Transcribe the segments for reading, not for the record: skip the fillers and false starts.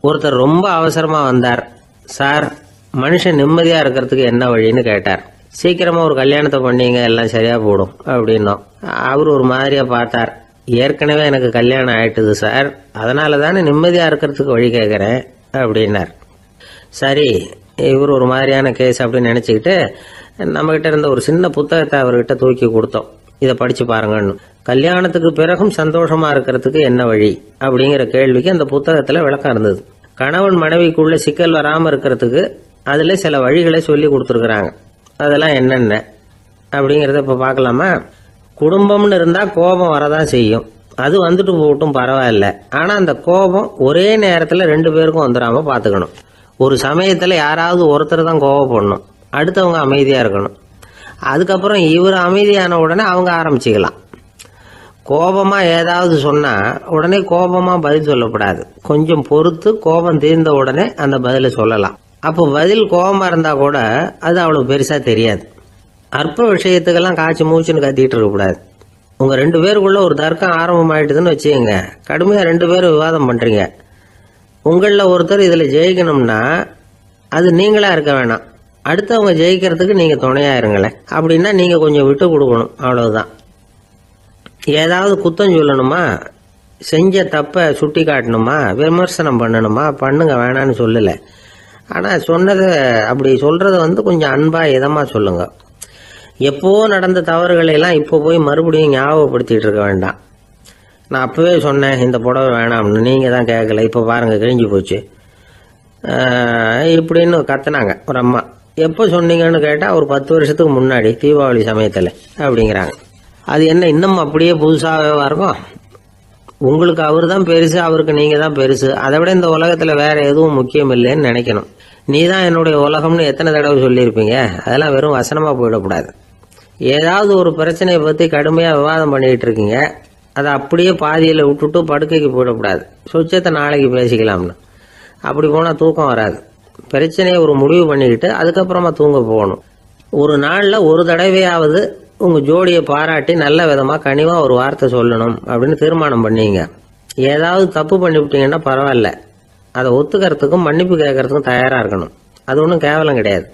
ஒருத்தர் ரொம்ப அவசரமா வந்தார். சார், மனுஷன் நிம்மதியா இருக்கிறதுக்கு என்ன வழின்னு கேட்டார். சீக்கிரமா ஒரு கல்யாணத்தை பண்ணீங்க, எல்லாம் சரியா போடும் அப்படின்னோம். அவர் ஒரு மாதிரியா பார்த்தார். ஏற்கனவே எனக்கு கல்யாணம் ஆயிட்டுது சார், அதனால தானே நிம்மதியா இருக்கிறதுக்கு வழி கேட்கறேன் அப்படின்னார். சரி, இவர் ஒரு மாதிரியான கேஸ் அப்படின்னு நினைச்சுக்கிட்டு நம்மகிட்ட இருந்த ஒரு சின்ன புத்தகத்தை அவர்கிட்ட தூக்கி கொடுத்தோம். இதை படிச்சு பாருங்கன்னு. கல்யாணத்துக்கு பிறகும் சந்தோஷமா இருக்கிறதுக்கு என்ன வழி அப்படிங்கிற கேள்விக்கு அந்த புத்தகத்துல விளக்கம் இருந்தது. கணவன் மனைவிக்குள்ள சிக்கல் வராம இருக்கிறதுக்கு அதுல சில வழிகளை சொல்லி கொடுத்துருக்குறாங்க. அதெல்லாம் என்னென்ன அப்படிங்கிறத இப்ப பார்க்கலாமா? குடும்பம்னு இருந்தா கோபம் வரதான் செய்யும். அது வந்துட்டு போட்டும் பரவாயில்ல. ஆனா அந்த கோபம் ஒரே நேரத்துல 2 பேருக்கும் வந்துடாம பாத்துக்கணும். ஒரு சமயத்துல யாராவது ஒருத்தர் தான் கோபப்படணும், அடுத்தவங்க அமைதியா இருக்கணும். அதுக்கப்புறம் இவர் அமைதியான உடனே அவங்க ஆரம்பிச்சுக்கலாம். கோபமா ஏதாவது சொன்னா உடனே கோபமா பதில் சொல்லக்கூடாது. கொஞ்சம் பொறுத்து கோபம் தீர்ந்த உடனே அந்த பதில சொல்லலாம். அப்போ பதில் கோபமா இருந்தா கூட அது அவ்வளவு பெருசா தெரியாது. அற்ப விஷயத்துக்கெல்லாம் காய்ச்சி மூச்சுன்னு கத்திட்டு இருக்கக்கூடாது. உங்க 2 பேருக்குள்ள ஒரு தர்க்கம் ஆரம்பமாயிட்டுதுன்னு வச்சுக்கோங்க. கடுமையா 2 பேரும் விவாதம் பண்றீங்க. உங்கள ஒருத்தர் இதுல ஜெயிக்கணும்னா அது நீங்களா இருக்க வேணாம், அடுத்தவங்க ஜெயிக்கிறதுக்கு நீங்க துணையா இருங்களேன். அப்படின்னா நீங்க கொஞ்சம் விட்டு கொடுக்கணும், அவ்வளவுதான். ஏதாவது குத்தம் சொல்லணுமா, செஞ்ச தப்ப சுட்டி காட்டணுமா, விமர்சனம் பண்ணணுமா, பண்ணுங்க, வேணான்னு சொல்லல. ஆனா சொன்னதை அப்படி சொல்றத கொஞ்சம் அன்பா இதமா சொல்லுங்க. எப்போ நடந்த தவறுகளை எல்லாம் இப்போ போய் மறுபடியும் ஞாபகப்படுத்திட்டு இருக்க வேண்டாம். நான் அப்பவே சொன்னேன் இந்த புடவை வேணாம்னு, நீங்க தான் கேட்கல, இப்போ பாருங்க கிழிஞ்சு போச்சு இப்படின்னு கத்துனாங்க ஒரு அம்மா. எப்போ சொன்னீங்கன்னு கேட்டா ஒரு 10 வருஷத்துக்கு முன்னாடி தீபாவளி சமயத்துல அப்படிங்கிறாங்க. அது என்ன இன்னும் அப்படியே புதுசாகவே இருக்கும்? உங்களுக்கு அவர் தான் பெருசு, அவருக்கு நீங்க தான் பெருசு. அதை விட இந்த உலகத்துல வேற எதுவும் முக்கியம் இல்லைன்னு நினைக்கணும். நீ தான் என்னுடைய உலகம்னு எத்தனை தடவை சொல்லியிருப்பீங்க? அதெல்லாம் வெறும் வசனமா போயிடக்கூடாது. ஏதாவது ஒரு பிரச்சனையை பத்தி கடுமையா விவாதம் பண்ணிட்டு இருக்கீங்க, அதை அப்படியே பாதியில விட்டுட்டு படுக்கைக்கு போயிடக்கூடாது. சொச்சத்தை நாளைக்கு பேசிக்கலாம்னு. அப்படி போனா தூக்கம் வராது. பிரச்சனையை ஒரு முடிவு பண்ணிக்கிட்டு அதுக்கப்புறமா தூங்க போகணும். ஒரு நாள்ல ஒரு தடவையாவது உங்க ஜோடியை பாராட்டி நல்ல விதமா கனிவா ஒரு வார்த்தை சொல்லணும் அப்படின்னு தீர்மானம் பண்ணீங்க. ஏதாவது தப்பு பண்ணிவிட்டீங்கன்னா பரவாயில்ல, அதை ஒத்துக்கிறதுக்கும் மன்னிப்பு கேட்கறதுக்கும் தயாரா இருக்கணும். அது ஒன்றும் கேவலம் கிடையாது.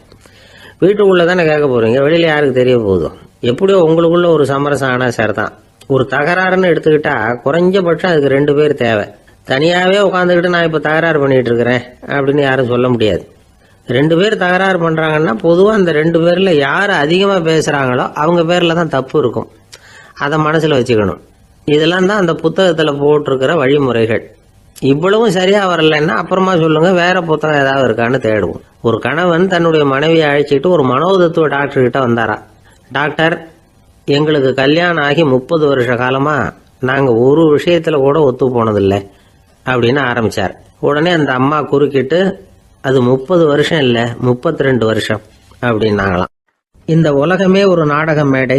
வீட்டுக்குள்ள தானே கேட்க போறீங்க, வெளியில யாருக்கு தெரிய போதும்? எப்படியோ உங்களுக்குள்ள ஒரு சமரசம் ஆனா சரிதான். ஒரு தகராறுன்னு எடுத்துக்கிட்டா குறைஞ்சபட்சம் அதுக்கு 2 பேர் தேவை. தனியாவே உட்காந்துக்கிட்டு நான் இப்ப தகராறு பண்ணிட்டு இருக்கிறேன் அப்படின்னு யாரும் சொல்ல முடியாது. 2 பேர் தகராறு பண்றாங்கன்னா பொதுவா அந்த 2 பேர்ல யாரு அதிகமா பேசுறாங்களோ அவங்க பேர்ல தான் தப்பு இருக்கும். அதை மனசுல வச்சுக்கணும். இதெல்லாம் தான் அந்த புத்தகத்துல போட்டிருக்கிற வழிமுறைகள். இவ்வளவும் சரியா வரலன்னா அப்புறமா சொல்லுங்க, வேற புத்தகம் ஏதாவது இருக்கான்னு தேடுவோம். ஒரு கணவன் தன்னுடைய மனைவியை அழைச்சிட்டு ஒரு மனோதத்துவ டாக்டர் கிட்ட வந்தாரா. டாக்டர், எங்களுக்கு கல்யாணம் ஆகி 30 வருஷ காலமா நாங்க ஒரு விஷயத்துல கூட ஒத்து போனதில்லை அப்படின்னு ஆரம்பிச்சார். உடனே அந்த அம்மா குறுக்கிட்டு, அது 30 வருஷம் இல்ல 32 வருஷம் அப்படின்னாங்களாம். இந்த உலகமே ஒரு நாடக மேடை,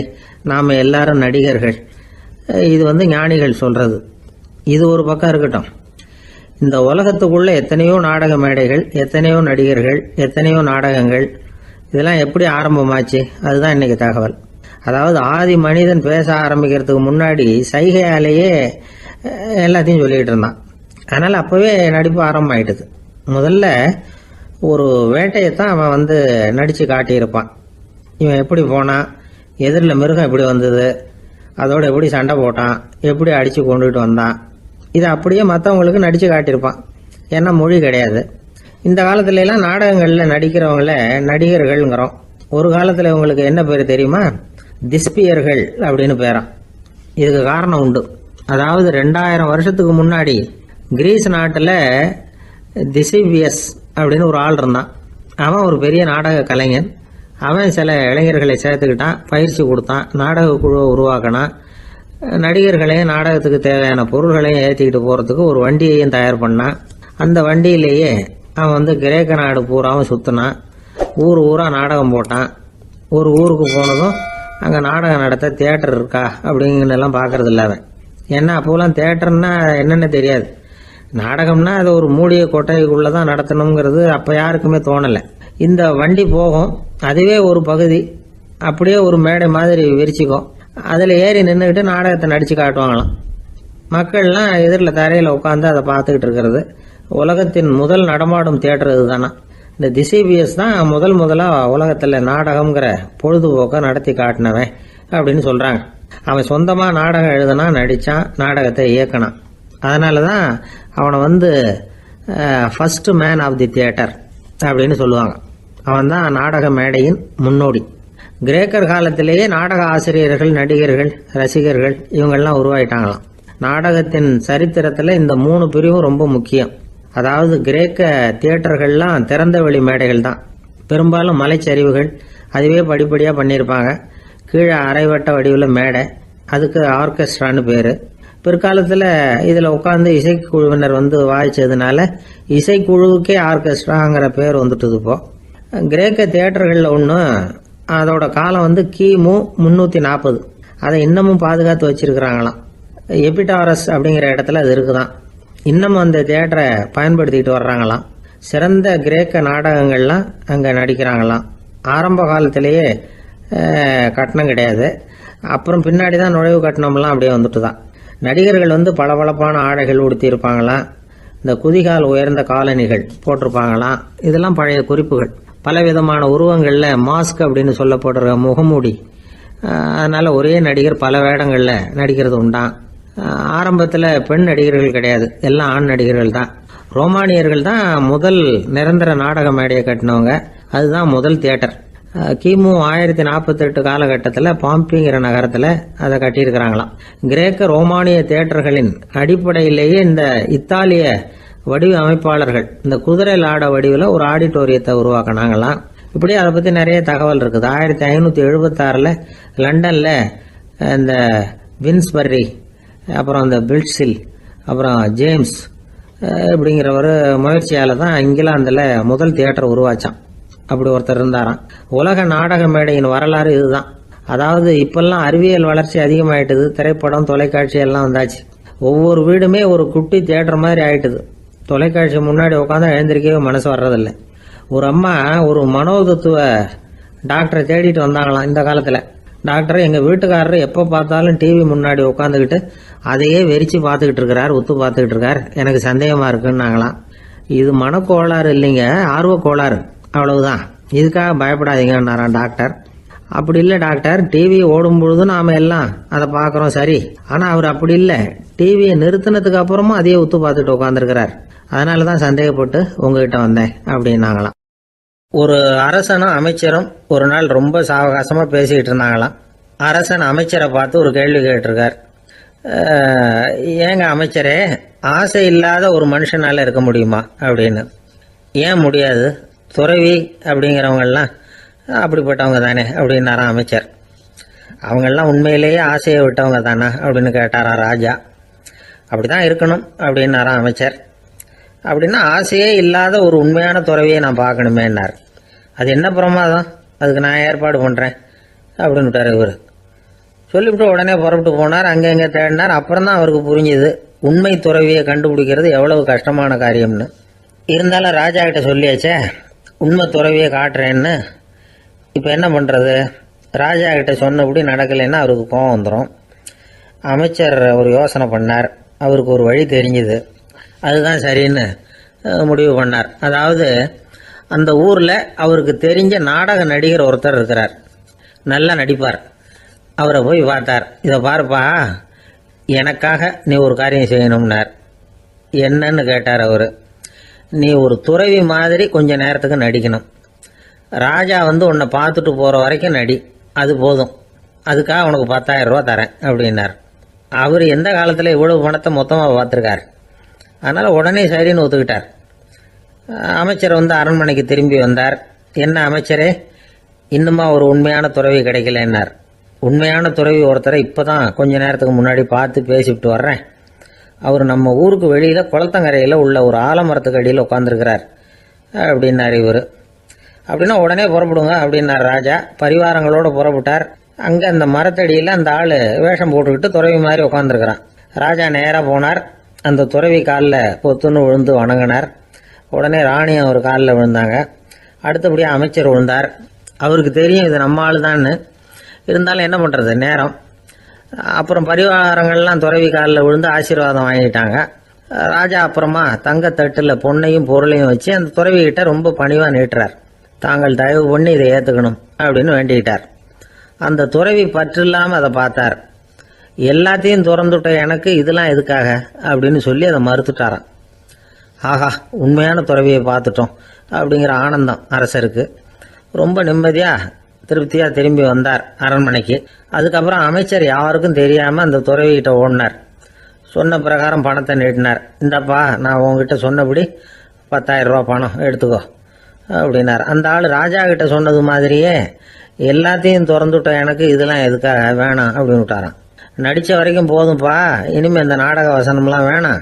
நாம எல்லாரும் நடிகர்கள். இது ஞானிகள் சொல்றது. இது ஒரு பக்கம் இருக்கட்டும். இந்த உலகத்துக்குள்ள எத்தனையோ நாடக மேடைகள், எத்தனையோ நடிகர்கள், எத்தனையோ நாடகங்கள், இதெல்லாம் எப்படி ஆரம்பமாச்சு? அதுதான் இன்னைக்கு தகவல். அதாவது ஆதி மனிதன் பேச ஆரம்பிக்கிறதுக்கு முன்னாடி சைகையாலேயே எல்லாத்தையும் சொல்லிட்டு இருந்தான். அதனால அப்பவே நடிப்பு ஆரம்பமாயிட்டுது. முதல்ல ஒரு வேட்டையத்தான் அவன் நடிச்சு காட்டியிருப்பான். இவன் எப்படி போனான், எதிரில் மிருகம் எப்படி வந்தது, அதோட எப்படி சண்டை போட்டான், எப்படி அடிச்சு கொண்டுட்டு வந்தான், இதை அப்படியே மற்றவங்களுக்கு நடிச்சு காட்டியிருப்பான். ஏன்னா மொழி கிடையாது. இந்த காலத்துல எல்லாம் நாடகங்கள்ல நடிக்கிறவங்கள நடிகர்கள்ங்கிறோம். ஒரு காலத்துல இவங்களுக்கு என்ன பேர் தெரியுமா? திஸ்பியர்கள் அப்படின்னு பேராம். இதுக்கு காரணம் உண்டு. அதாவது 2000 வருஷத்துக்கு முன்னாடி கிரீஸ் நாட்டுல திசிபியஸ் அப்படின்னு ஒரு ஆள் இருந்தான். அவன் ஒரு பெரிய நாடக கலைஞன். அவன் சில இளைஞர்களை சேர்த்துக்கிட்டான், பயிற்சி கொடுத்தான், நாடக குழுவை உருவாக்கினான். நடிகர்களையும் நாடகத்துக்கு தேவையான பொருள்களையும் ஏற்றிக்கிட்டு போறதுக்கு ஒரு வண்டியையும் தயார் பண்ணான். அந்த வண்டியிலேயே அவன் கிரேக்க நாடு பூராவும் சுத்தினான். ஊர் ஊரா நாடகம் போட்டான். ஒரு ஊருக்கு போனதும் அங்க நாடகம் நடத்த தியேட்டர் இருக்கா அப்படிங்கலாம் பாக்குறது இல்ல அவன். ஏன்னா அப்போலாம் தியேட்டர்னா என்னன்னு தெரியாது. நாடகம்னா அது ஒரு மூடிய கொட்டைக்குள்ளதான் நடத்தணுங்கிறது அப்ப யாருக்குமே தோணல. இந்த வண்டி போகும், அதுவே ஒரு பகுதி அப்படியே ஒரு மேடை மாதிரி விரிச்சுக்கும். அதுல ஏறி நின்றுகிட்டு நாடகத்தை நடிச்சு காட்டுவாங்களாம். மக்கள்லாம் எதிரில் தரையில உட்காந்து அதை பார்த்துக்கிட்டு இருக்கிறது. உலகத்தின் முதல் நடமாடும் தியேட்டர் இதுதானா. இந்த திசைபிஎஸ் தான் முதலா உலகத்துல நாடகம்ங்கிற பொழுதுபோக்க நடத்தி காட்டினவன் அப்படின்னு சொல்றாங்க. அவன் சொந்தமா நாடகம் எழுதுனா, நடிச்சான், நாடகத்தை இயக்கினான். அதனாலதான் அவனை first man of the theatre அப்படின்னு சொல்லுவாங்க. அவன் தான் நாடக மேடையின் முன்னோடி. கிரேக்கர் காலத்திலேயே நாடக ஆசிரியர்கள், நடிகர்கள், ரசிகர்கள் இவங்கெல்லாம் உருவாயிட்டாங்களாம். நாடகத்தின் சரித்திரத்தில் இந்த 3 பிரிவும் ரொம்ப முக்கியம். அதாவது கிரேக்க தியேட்டர்கள்லாம் திறந்த வெளி மேடைகள் தான். பெரும்பாலும் மலைச்சரிவுகள், அதுவே படிப்படியாக பண்ணியிருப்பாங்க. கீழே அரைவட்ட வடிவில் மேடை, அதுக்கு ஆர்கெஸ்ட்ரான்னு பேர். பிற்காலத்தில் இதில் உட்காந்து இசைக்குழுவினர் வாய்ச்சதுனால இசைக்குழுவுக்கே ஆர்கெஸ்ட்ராங்கிற பேர் வந்துட்டுது. இப்போ கிரேக்க தியேட்டர்களில் ஒன்று, அதோட காலம் கிமு 340. அதை இன்னமும் பாதுகாத்து வச்சிருக்கிறாங்களாம். எபிடாரஸ் அப்படிங்கிற இடத்துல அது இருக்குதான். இன்னமும் அந்த தியேட்டரை பயன்படுத்திக்கிட்டு வர்றாங்களாம். சிறந்த கிரேக்க நாடகங்கள்லாம் அங்கே நடிக்கிறாங்களாம். ஆரம்ப காலத்திலேயே கட்டணம் கிடையாது. அப்புறம் பின்னாடி தான் நுழைவு கட்டணம்லாம் அப்படியே வந்துட்டு தான். நடிகர்கள் பளபளப்பான ஆடைகள் உடுத்தியிருப்பாங்களாம். இந்த குதிகால் உயர்ந்த காலணிகள் போட்டிருப்பாங்களாம். இதெல்லாம் பழைய குறிப்புகள். பலவிதமான உருவங்களில் மாஸ்க் அப்படின்னு சொல்லப்படுற முகமூடி. அதனால ஒரே நடிகர் பல வேடங்களில் நடிக்கிறது உண்டான். ஆரம்பத்தில் பெண் நடிகர்கள் கிடையாது, எல்லாம் ஆண் நடிகர்கள் தான். ரோமானியர்கள் தான் முதல் நிரந்தர நாடக மேடையை கட்டினவங்க. அதுதான் முதல் தியேட்டர். கிமு 1048 காலகட்டத்தில் பாம்பிங்கிற நகரத்தில் அதை கட்டியிருக்கிறாங்களாம். கிரேக்க ரோமானிய தியேட்டர்களின் அடிப்படையிலேயே இந்த இத்தாலிய வடிவ அமைப்பாளர்கள் இந்த குதிரை லாட வடிவில் ஒரு ஆடிட்டோரியத்தை உருவாக்கினாங்களாம். இப்படி அதை பற்றி நிறைய தகவல் இருக்குது. 1576 லண்டனில் இந்த வின்ஸ்பர்ரி, அப்புறம் இந்த பில்ட்ஸில், அப்புறம் ஜேம்ஸ் இப்படிங்கிற ஒரு முயற்சியால் தான் இங்கிலாந்தில் முதல் தியேட்டர் உருவாச்சான். அப்படி ஒருத்தர் இருந்தாராம். உலக நாடக மேடையின் வரலாறு இதுதான். அதாவது இப்பெல்லாம் அறிவியல் வளர்ச்சி அதிகமாயிட்டுது. திரைப்படம், தொலைக்காட்சி எல்லாம் வந்தாச்சு. ஒவ்வொரு வீடுமே ஒரு குட்டி தியேட்டர் மாதிரி ஆயிட்டுது. தொலைக்காட்சி முன்னாடி உட்காந்து எழுந்திருக்கவே மனசு வர்றதில்லை. ஒரு அம்மா ஒரு மனோதத்துவ டாக்டரை தேடிட்டு வந்தாங்களாம் இந்த காலத்தில். டாக்டர், எங்கள் வீட்டுக்காரர் எப்போ பார்த்தாலும் டிவி முன்னாடி உட்காந்துக்கிட்டு அதையே வெறிச்சு பார்த்துக்கிட்டு இருக்கிறார், உத்து பார்த்துக்கிட்டு இருக்கார், எனக்கு சந்தேகமாக இருக்குன்னாங்களாம். இது மனக்கோளாறு இல்லைங்க, ஆர்வக்கோளாறு, அவ்வளவுதான், இதுக்காக பயப்படாதீங்கன்னாராம் டாக்டர். அப்படி இல்லை டாக்டர், டிவி ஓடும் பொழுது நாம எல்லாம் அதை பார்க்குறோம் சரி, ஆனால் அவர் அப்படி இல்லை, டிவியை நிறுத்தினதுக்கு அப்புறமும் அதையே உத்து பார்த்துட்டு உட்காந்துருக்கிறார், அதனால தான் சந்தேகப்பட்டு உங்ககிட்ட வந்தேன் அப்படின்னாங்களாம். ஒரு அரசனும் அமைச்சரும் ஒரு நாள் ரொம்ப சாவகாசமாக பேசிக்கிட்டு இருந்தாங்களாம். அரசன் அமைச்சரை பார்த்து ஒரு கேள்வி கேட்டிருக்கார். ஏங்க அமைச்சரே, ஆசை இல்லாத ஒரு மனுஷனால இருக்க முடியுமா அப்படின்னு. ஏன் முடியாது, துறவி அப்படிங்கிறவங்கெல்லாம் அப்படிப்பட்டவங்க தானே அப்படின்னாராம் அமைச்சர். அவங்கெல்லாம் உண்மையிலேயே ஆசையை விட்டவங்க தானா அப்படின்னு கேட்டாராம் ராஜா. அப்படி தான் இருக்கணும் அப்படின்னாராம் அமைச்சர். அப்படின்னா ஆசையே இல்லாத ஒரு உண்மையான துறவியை நான் பார்க்கணுமேன்னார். அது என்ன பிரமாதம், அதுக்கு நான் ஏற்பாடு பண்ணுறேன் அப்படின்னு விட்டார் இவர். சொல்லிவிட்டு உடனே புறப்பட்டு போனார். அங்கே எங்கே தேடினார். அப்புறம் தான் அவருக்கு புரிஞ்சுது உண்மை துறவியை கண்டுபிடிக்கிறது எவ்வளவு கஷ்டமான காரியம்னு. இருந்தாலும் ராஜா கிட்ட சொல்லியாச்சே, உண்மை துறவியை காட்டுறேன்னு. இப்போ என்ன பண்ணுறது, ராஜா கிட்ட சொன்னபடி நடக்கலைன்னா அவருக்கு கோபம் வந்துடும். அமைச்சர் ஒரு யோசனை பண்ணார். அவருக்கு ஒரு வழி தெரிஞ்சுது. அதுதான் சரின்னு முடிவு பண்ணார். அதாவது அந்த ஊரில் அவருக்கு தெரிஞ்ச நாடக நடிகர் ஒருத்தர் இருக்கிறார், நல்லா நடிப்பார். அவரை போய் பார்த்தார். இதை பாருப்பா, எனக்காக நீ ஒரு காரியம் செய்யணும்னார். என்னன்னு கேட்டார் அவர். நீ ஒரு துறவி மாதிரி கொஞ்ச நேரத்துக்கு நடிக்கணும். ராஜா உன்னை பார்த்துட்டு போகிற வரைக்கும் நடி, அது போதும், அதுக்காக உனக்கு 10,000 ரூபா தரேன் அப்படின்னார். அவர் எந்த காலத்தில் இவ்வளவு பணத்தை மொத்தமாக பார்த்துருக்கார். அதனால் உடனே சரின்னு ஒத்துக்கிட்டார். அமைச்சர் அரண்மனைக்கு திரும்பி வந்தார். என்ன அமைச்சரே, இன்னுமா ஒரு உண்மையான துறவி கிடைக்கலன்னார். உண்மையான துறவி ஒருத்தரை இப்போ தான் கொஞ்ச நேரத்துக்கு முன்னாடி பார்த்து பேசிவிட்டு வர்றேன். அவர் நம்ம ஊருக்கு வெளியில் குளத்தங்கரையில் உள்ள ஒரு ஆலமரத்துக்கு அடியில் உட்காந்துருக்கிறார் அப்படின்னார் இவர். அப்படின்னா உடனே புறப்படுங்க அப்படின்னார் ராஜா. பரிவாரங்களோடு புறப்பட்டார். அங்கே அந்த மரத்தடியில் அந்த ஆள் வேஷம் போட்டுக்கிட்டு துறவி மாதிரி உட்காந்துருக்கிறான். ராஜா நேராக போனார். அந்த துறவி காலில் பொத்துன்னு விழுந்து வணங்கினார். உடனே ராணியும் அவர் காலில் விழுந்தாங்க. அடுத்தபடியாக அமைச்சர் விழுந்தார். அவருக்கு தெரியும் இது நம்ம ஆள் தான்னு. இருந்தாலும் என்ன பண்ணுறது, நேரம். அப்புறம் பரிவாரங்கள்லாம் துறவி காலில் விழுந்து ஆசீர்வாதம் வாங்கிட்டாங்க. ராஜா அப்புறமா தங்கத்தட்டில் பொண்ணையும் பொருளையும் வச்சு அந்த துறவிகிட்ட ரொம்ப பணிவாக நீட்டுறார். தாங்கள் தயவு பண்ணி இதை ஏற்றுக்கணும் அப்படின்னு வேண்டிக்கிட்டார். அந்த துறவி பற்றில்லாமல் அதை பார்த்தார். எல்லாத்தையும் திறந்துட்ட எனக்கு இதெல்லாம் எதுக்காக அப்படின்னு சொல்லி அதை மறுத்துட்டாராம். ஆஹா, உண்மையான துறவியை பார்த்துட்டோம் அப்படிங்கிற ஆனந்தம் அரசருக்கு. ரொம்ப நிம்மதியாக திருப்தியாக திரும்பி வந்தார் அரண்மனைக்கு. அதுக்கப்புறம் அமைச்சர் யாருக்கும் தெரியாமல் அந்த துறவிகிட்ட ஓடினார். சொன்ன பிரகாரம் பணத்தை நீட்டினார். இந்தப்பா, நான் உங்ககிட்ட சொன்னபடி 10,000 ரூபா பணம் எடுத்துக்கோ அப்படின்னார். அந்த ஆள் ராஜா கிட்ட சொன்னது மாதிரியே எல்லாத்தையும் திறந்துட்ட எனக்கு இதெல்லாம் எதுக்காக வேணாம் அப்படின்னு விட்டாரான். நடித்த வரைக்கும் போதும்ப்பா, இனிமேல் இந்த நாடக வசனம்லாம் வேணாம்,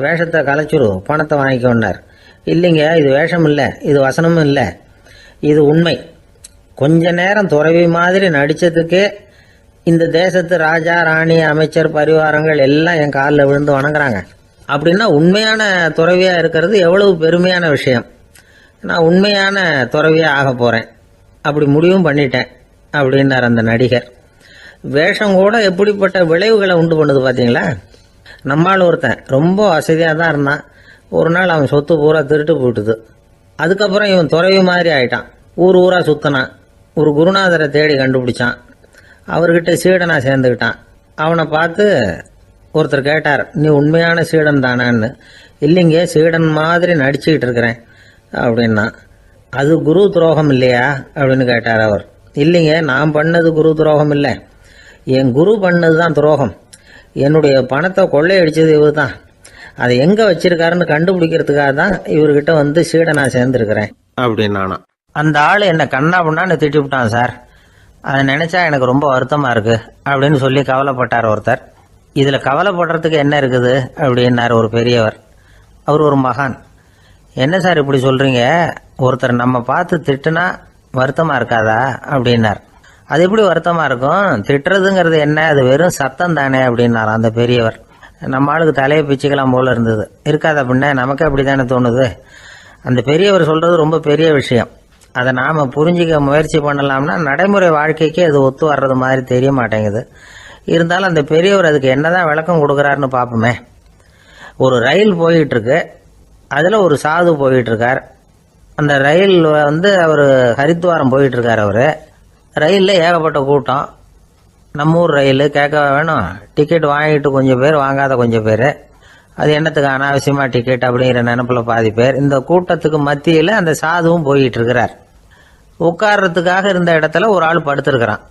வேஷத்தை கலைச்சிரு, பணத்தை வாங்கிக்கொண்டார். இல்லைங்க, இது வேஷம் இல்லை, இது வசனமும் இல்லை, இது உண்மை. கொஞ்ச நேரம் துறவி மாதிரி நடித்ததுக்கே இந்த தேசத்து ராஜா, ராணி, அமைச்சர், பரிவாரங்கள் எல்லாம் என் காலில் விழுந்து வணங்குறாங்க. அப்படின்னா உண்மையான துறவியாக இருக்கிறது எவ்வளவு பெருமையான விஷயம். நான் உண்மையான துறவியாக ஆக போகிறேன், அப்படி முடிவும் பண்ணிட்டேன் அப்படின்னார் அந்த நடிகர். வேஷம் கூட எப்படிப்பட்ட விளைவுகளை உண்டு பண்ணுது பார்த்தீங்களா. நம்மால் ஒருத்தன் ரொம்ப வசதியாக தான் இருந்தான். ஒரு நாள் அவன் சொத்து பூரா திருட்டு போட்டுது. அதுக்கப்புறம் இவன் துறவி மாதிரி ஆயிட்டான். ஊர் ஊராக சுற்றினான். ஒரு குருநாதரை தேடி கண்டுபிடிச்சான். அவர்கிட்ட சீடனா சேர்ந்துக்கிட்டான். அவனை பார்த்து ஒருத்தர் கேட்டார், நீ உண்மையான சீடன் தானான்னு. இல்லைங்க, சீடன் மாதிரி நடிச்சுக்கிட்டு இருக்கிறேன் அப்படின்னா. அது குரு துரோகம் இல்லையா அப்படின்னு கேட்டார் அவர். இல்லைங்க, நான் பண்ணது குரு துரோகம் இல்லை, என் குரு பண்ணது தான் துரோகம். என்னுடைய பணத்தை கொள்ளையடிச்சது இவர் தான். அதை எங்கே வச்சிருக்காருன்னு கண்டுபிடிக்கிறதுக்காக தான் இவர்கிட்ட வந்து சீடனா சேர்ந்துருக்கிறேன் அப்படின்னானா. அந்த ஆள் என்னை கண்ணா பண்ணான்னு திட்டி விட்டான் சார். அதை நினைச்சா எனக்கு ரொம்ப வருத்தமாக இருக்கு அப்படின்னு சொல்லி கவலைப்பட்டார் ஒருத்தர். இதில் கவலைப்படுறதுக்கு என்ன இருக்குது அப்படின்னார் ஒரு பெரியவர். அவர் ஒரு மகான். என்ன சார் இப்படி சொல்கிறீங்க, ஒருத்தர் நம்ம பார்த்து திட்டுனா வருத்தமாக இருக்காதா அப்படின்னார். அது எப்படி வருத்தமாக இருக்கும், திட்டுறதுங்கிறது என்ன, அது வெறும் சத்தம் தானே அப்படின்னார் அந்த பெரியவர். நம்ம ஆளுக்கு தலையை பிச்சுக்கலாம் போல இருந்தது. இருக்காது அப்படின்னா நமக்கே அப்படி தானே தோணுது. அந்த பெரியவர் சொல்கிறது ரொம்ப பெரிய விஷயம். அதை நாம் புரிஞ்சிக்க முயற்சி பண்ணலாம்னா நடைமுறை வாழ்க்கைக்கு அது ஒத்து வர்றது மாதிரி தெரிய மாட்டேங்குது. இருந்தாலும் அந்த பெரியவர் அதுக்கு என்னதான் விளக்கம் கொடுக்குறாருன்னு பார்ப்போமே. ஒரு ரயில் போயிட்டுருக்கு, அதில் ஒரு சாது போயிட்டுருக்கார். அந்த ரயில் அவர் ஹரித்வாரம் போயிட்டுருக்கார். அவர் ரயிலில் ஏகப்பட்ட கூட்டம். நம்ம ஊர் ரயில் கேட்க வேணும், டிக்கெட் வாங்கிட்டு கொஞ்சம் பேர், வாங்காத கொஞ்சம் பேர். அது என்னத்துக்கு அனாவசியமாக டிக்கெட் அப்படிங்கிற நினப்பில் பாதி பேர். இந்த கூட்டத்துக்கு மத்தியில் அந்த சாதுவும் போயிட்டு இருக்கிறார். உட்கார்றதுக்காக இருந்த இடத்துல ஒரு ஆள் படுத்திருக்கிறான்.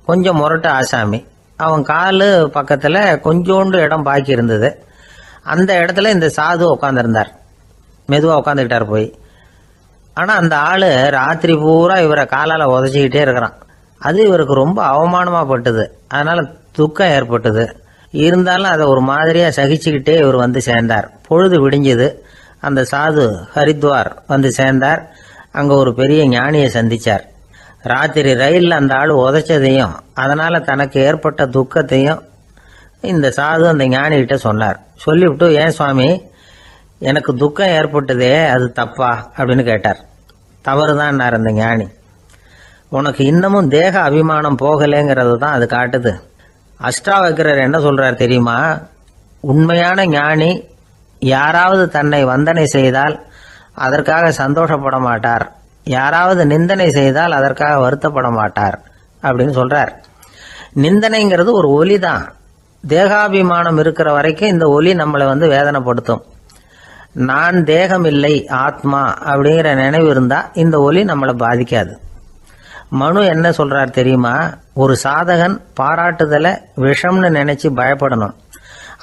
கொஞ்சம் முரட்டு ஆசாமி. அவன் காலு பக்கத்தில் கொஞ்சோண்டு இடம் பாக்கி இருந்தது. அந்த இடத்துல இந்த சாது உட்காந்துருந்தார். மெதுவாக உட்காந்துக்கிட்டார் போய். ஆனால் அந்த ஆள் ராத்திரி பூரா இவரை காலால் உதச்சிக்கிட்டே இருக்கிறான். அது இவருக்கு ரொம்ப அவமானமாக பட்டுது. அதனால் துக்கம் ஏற்பட்டது. இருந்தாலும் அதை ஒரு மாதிரியாக சகிச்சுக்கிட்டே இவர் வந்து சேர்ந்தார். பொழுது விடிஞ்சது. அந்த சாது ஹரித்வார் வந்து சேர்ந்தார். அங்கே ஒரு பெரிய ஞானியை சந்திச்சார். ராத்திரி ரயிலில் அந்த ஆள் உதைச்சதையும் அதனால் தனக்கு ஏற்பட்ட துக்கத்தையும் இந்த சாது அந்த ஞானிகிட்ட சொன்னார். சொல்லிவிட்டு, ஏன் சுவாமி, எனக்கு துக்கம் ஏற்பட்டதே அது தப்பா அப்படின்னு கேட்டார். தவறுதான்னார் அந்த ஞானி. உனக்கு இன்னமும் தேக அபிமானம் போகலைங்கிறது தான் அது காட்டுது. அஷ்டாவக்கிரர் என்ன சொல்றார் தெரியுமா? உண்மையான ஞானி யாராவது தன்னை வந்தனை செய்தால் அதற்காக சந்தோஷப்பட மாட்டார், யாராவது நிந்தனை செய்தால் அதற்காக வருத்தப்பட மாட்டார் அப்படின்னு சொல்றார். நிந்தனைங்கிறது ஒரு ஒலி தான். தேகாபிமானம் இருக்கிற வரைக்கும் இந்த ஒலி நம்மளை வேதனைப்படுத்தும். நான் தேகம் இல்லை, ஆத்மா அப்படிங்கிற நினைவு இருந்தா இந்த ஒலி நம்மளை பாதிக்காது. மனு என்ன சொல்றார் தெரியுமா? ஒரு சாதகன் பாராட்டுதலை விஷம்னு நினைச்சு பயப்படணும்,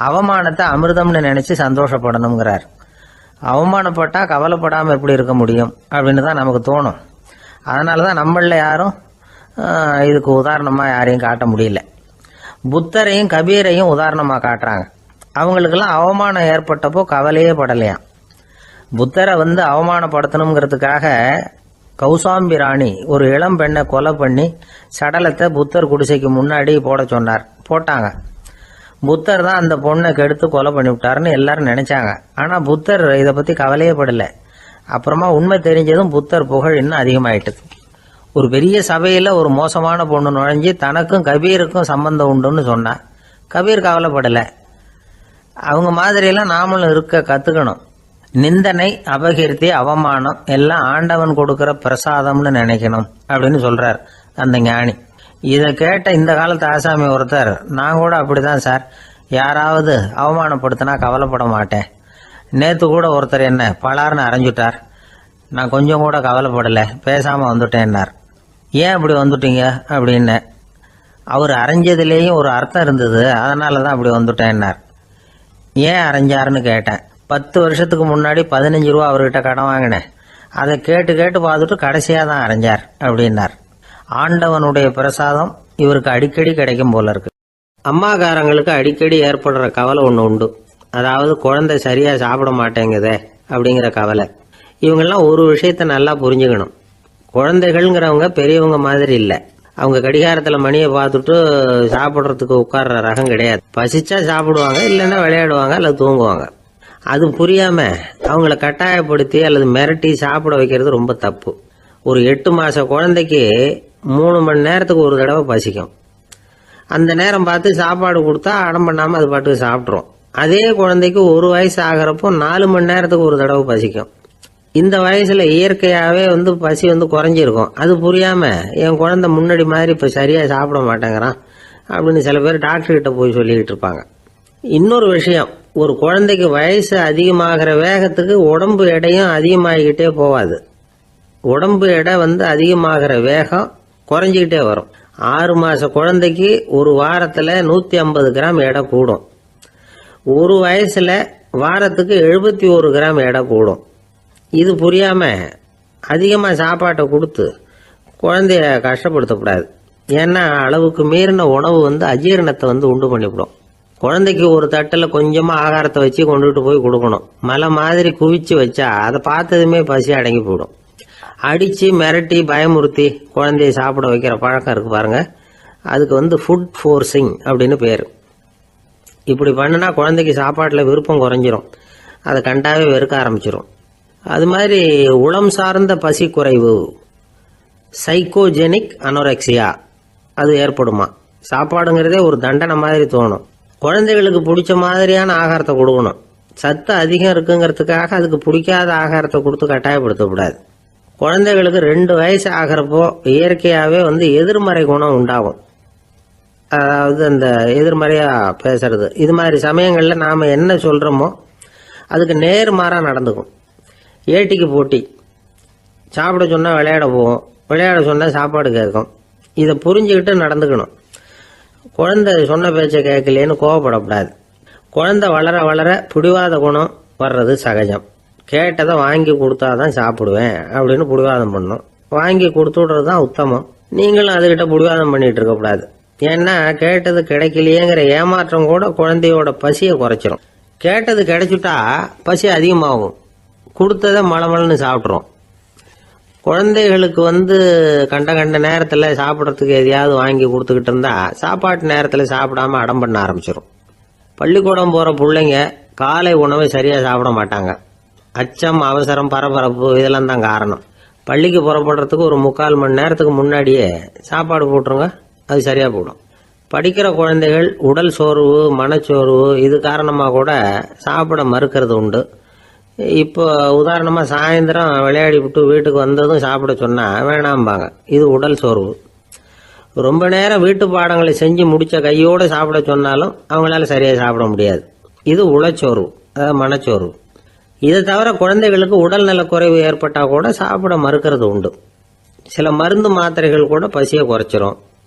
அவமானத்தை அமிர்தம்னு நினைச்சு சந்தோஷப்படணுங்கிறார். அவமானப்பட்டா கவலைப்படாமல் எப்படி இருக்க முடியும் அப்படின்னு தான் நமக்கு தோணும். அதனால தான் நம்மள யாரும் இதுக்கு உதாரணமாக யாரையும் காட்ட முடியல. புத்தரையும் கபீரையும் உதாரணமாக காட்டுறாங்க. அவங்களுக்கெல்லாம் அவமானம் ஏற்பட்டப்போ கவலையே படலையாம். புத்தரை அவமானப்படுத்தணுங்கிறதுக்காக கௌசாம்பி ராணி ஒரு இளம் பெண்ணை கொலை பண்ணி சடலத்தை புத்தர் குடிசைக்கு முன்னாடி போட சொன்னார். போட்டாங்க. புத்தர் தான் அந்த பொண்ணை கெடுத்து கொலை பண்ணி விட்டாருன்னு எல்லாரும் நினைச்சாங்க. ஆனால் புத்தர் இதை பற்றி கவலையே படலை. அப்புறமா உண்மை தெரிஞ்சதும் புத்தர் புகழ் இன்னும் அதிகமாயிட்டது. ஒரு பெரிய சபையில் ஒரு மோசமான பொண்ணு நுழைஞ்சி தனக்கும் கபீருக்கும் சம்பந்தம் உண்டுன்னு சொன்னா. கபீர் கவலைப்படலை. அவங்க மாதிரியெல்லாம் நாமளும் இருக்க கத்துக்கணும். நிந்தனை, அபகீர்த்தி, அவமானம் எல்லாம் ஆண்டவன் கொடுக்கிற பிரசாதம்னு நினைக்கணும் அப்படின்னு சொல்றார் அந்த ஞானி. இதை கேட்ட இந்த காலத்து ஆசாமி ஒருத்தர், நான் கூட அப்படிதான் சார், யாராவது அவமானப்படுத்தினா கவலைப்பட மாட்டேன். நேத்து கூட ஒருத்தர் என்ன பலார்னு அரைஞ்சுட்டார், நான் கொஞ்சம் கூட கவலைப்படலை, பேசாம வந்துட்டேன்னார். ஏன் அப்படி வந்துட்டீங்க அப்படின்னு. அவர் அரைஞ்சதுலேயும் ஒரு அர்த்தம் இருந்தது, அதனால தான் அப்படி வந்துட்டேன்னார். ஏன் அரைஞ்சாருன்னு கேட்டேன். 10 வருஷத்துக்கு முன்னாடி 15 ரூபா அவர்கிட்ட கடன் வாங்கினேன், அதை கேட்டு கேட்டு பார்த்துட்டு கடைசியாக தான் அரைஞ்சார் அப்படின்னார். ஆண்டவனுடைய பிரசாதம் இவருக்கு அடிக்கடி கிடைக்கும் போல இருக்கு. அம்மாக்காரங்களுக்கு அடிக்கடி ஏற்படுற கவலை ஒன்று உண்டு, அதாவது குழந்தை சரியா சாப்பிட மாட்டேங்குதே அப்படிங்கிற கவலை. இவங்கெல்லாம் ஒரு விஷயத்த நல்லா புரிஞ்சுக்கணும். குழந்தைகள்ங்கிறவங்க பெரியவங்க மாதிரி இல்லை. அவங்க கடிகாரத்தில் மணியை பார்த்துட்டு சாப்பிட்றதுக்கு உட்கார்ற ரகம் கிடையாது. பசிச்சா சாப்பிடுவாங்க, இல்லைன்னா விளையாடுவாங்க அல்லது தூங்குவாங்க. அது புரியாம அவங்கள கட்டாயப்படுத்தி அல்லது மிரட்டி சாப்பிட வைக்கிறது ரொம்ப தப்பு. ஒரு 8 மாச குழந்தைக்கு 3 மணி நேரத்துக்கு ஒரு தடவை பசிக்கும். அந்த நேரம் பார்த்து சாப்பாடு கொடுத்தா அடம் பண்ணாம அது பாட்டுக்கு சாப்பிட்றோம். அதே குழந்தைக்கு 1 வயசு ஆகிறப்போ 4 மணி நேரத்துக்கு ஒரு தடவை பசிக்கும். இந்த வயசுல இயற்கையாவே பசி குறைஞ்சிருக்கும். அது புரியாம என் குழந்தை முன்னாடி மாதிரி இப்ப சரியா சாப்பிட மாட்டேங்கிறான் அப்படின்னு சில பேர் டாக்டர் கிட்ட போய் சொல்லிக்கிட்டு இருப்பாங்க. இன்னொரு விஷயம், ஒரு குழந்தைக்கு வயசு அதிகமாகிற வேகத்துக்கு உடம்பு எடையும் அதிகமாகிக்கிட்டே போவாது. உடம்பு எடை அதிகமாகிற வேகம் குறைஞ்சிக்கிட்டே வரும். 6 மாச குழந்தைக்கு ஒரு வாரத்துல 150 கிராம் எடை கூடும். ஒரு வயசுல வாரத்துக்கு 71 கிராம் எடை கூடும். இது புரியாம அதிகமா சாப்பாட்டை கொடுத்து குழந்தைய கஷ்டப்படுத்தக்கூடாது. ஏன்னா அளவுக்கு மீறின உணவு அஜீரணத்தை உண்டு பண்ணிவிடும். குழந்தைக்கு ஒரு தட்டில் கொஞ்சமா ஆகாரத்தை வச்சு கொண்டுட்டு போய் கொடுக்கணும். மலை மாதிரி குவிச்சு வச்சா அதை பார்த்ததுமே பசி அடங்கி போயிடும். அடிச்சு மிரட்டி பயமுறுத்தி குழந்தைய சாப்பிட வைக்கிற பழக்கம் இருக்கு பாருங்க, அதுக்கு ஃபுட் ஃபோர்சிங் அப்படின்னு பேரு. இப்படி பண்ணுனா குழந்தைக்கு சாப்பாட்டில் விருப்பம் குறைஞ்சிரும், அதை கண்டாவே வெறுக்க ஆரம்பிச்சிடும். அது மாதிரி உளம் சார்ந்த பசி குறைவு, சைக்கோஜெனிக் அனோரெக்சியா, அது ஏற்படுமா. சாப்பாடுங்கிறதே ஒரு தண்டனை மாதிரி தோணும். குழந்தைகளுக்கு பிடிச்ச மாதிரியான ஆகாரத்தை கொடுக்கணும். சத்து அதிகம் இருக்குங்கிறதுக்காக அதுக்கு பிடிக்காத ஆகாரத்தை கொடுத்து கட்டாயப்படுத்தக்கூடாது. குழந்தைகளுக்கு 2 வயசு ஆகிறப்போ இயற்கையாகவே எதிர்மறை குணம் உண்டாகும். அதாவது அந்த எதிர்மறையா பேசுறது. இது மாதிரி சமயங்களில் நாம் என்ன சொல்கிறோமோ அதுக்கு நேர்மாறாக நடந்துக்கும். ஏட்டிக்கு போட்டி, சாப்பிட சொன்னால் விளையாட போவோம், விளையாட சொன்னால் சாப்பாடு கேட்கும். இதை புரிஞ்சுக்கிட்டு நடந்துக்கணும். குழந்தை சொன்ன பேச்சை கேட்கலேன்னு கோவப்படக்கூடாது. குழந்தை வளர வளர பிடிவாத குணம் வர்றது சகஜம். கேட்டதை வாங்கி கொடுத்தாதான் சாப்பிடுவேன் அப்படின்னு பிடிவாதம் பண்ணும். வாங்கி கொடுத்துடுறது தான் உத்தமம். நீங்களும் அதுகிட்ட பிடிவாதம் பண்ணிட்டு இருக்கக்கூடாது. ஏன்னா கேட்டது கிடைக்கலையேங்கிற ஏமாற்றம் கூட குழந்தையோட பசியை குறைச்சிரும். கேட்டது கிடைச்சிட்டா பசி அதிகமாகும், கொடுத்ததை மளமளன்னு சாப்பிட்றோம். குழந்தைகளுக்கு கண்ட கண்ட நேரத்தில் சாப்பிட்றதுக்கு எதையாவது வாங்கி கொடுத்துக்கிட்டு இருந்தா சாப்பாட்டு நேரத்தில் சாப்பிடாம அடம் பண்ண ஆரம்பிச்சிடும். பள்ளிக்கூடம் போகிற பிள்ளைங்க காலை உணவை சரியாக சாப்பிட மாட்டாங்க. அச்சம், அவசரம், பரபரப்பு இதெல்லாம் தான் காரணம். பள்ளிக்கு புறப்படுறதுக்கு ஒரு 3/4 மணி நேரத்துக்கு முன்னாடியே சாப்பாடு போட்டுருங்க, அது சரியாக போடும். படிக்கிற குழந்தைகள் உடல் சோர்வு, மனச்சோர்வு இது காரணமாக கூட சாப்பிட மறுக்கிறது உண்டு. இப்போ உதாரணமாக சாயந்தரம் விளையாடி விட்டு வீட்டுக்கு வந்ததும் சாப்பிட சொன்னால் வேணாம்பாங்க. இது உடல் சோர்வு. ரொம்ப நேரம் வீட்டு பாடங்களை செஞ்சு முடித்த கையோடு சாப்பிட சொன்னாலும் அவங்களால சரியாக சாப்பிட முடியாது. இது உளச்சோர்வு, அதாவது மனச்சோர்வு. இதை தவிர குழந்தைகளுக்கு உடல் நலக்குறைவு ஏற்பட்டால் கூட சாப்பிட மறுக்கிறது உண்டு. சில மருந்து மாத்திரைகள் கூட பசியை குறைச்சிரும்.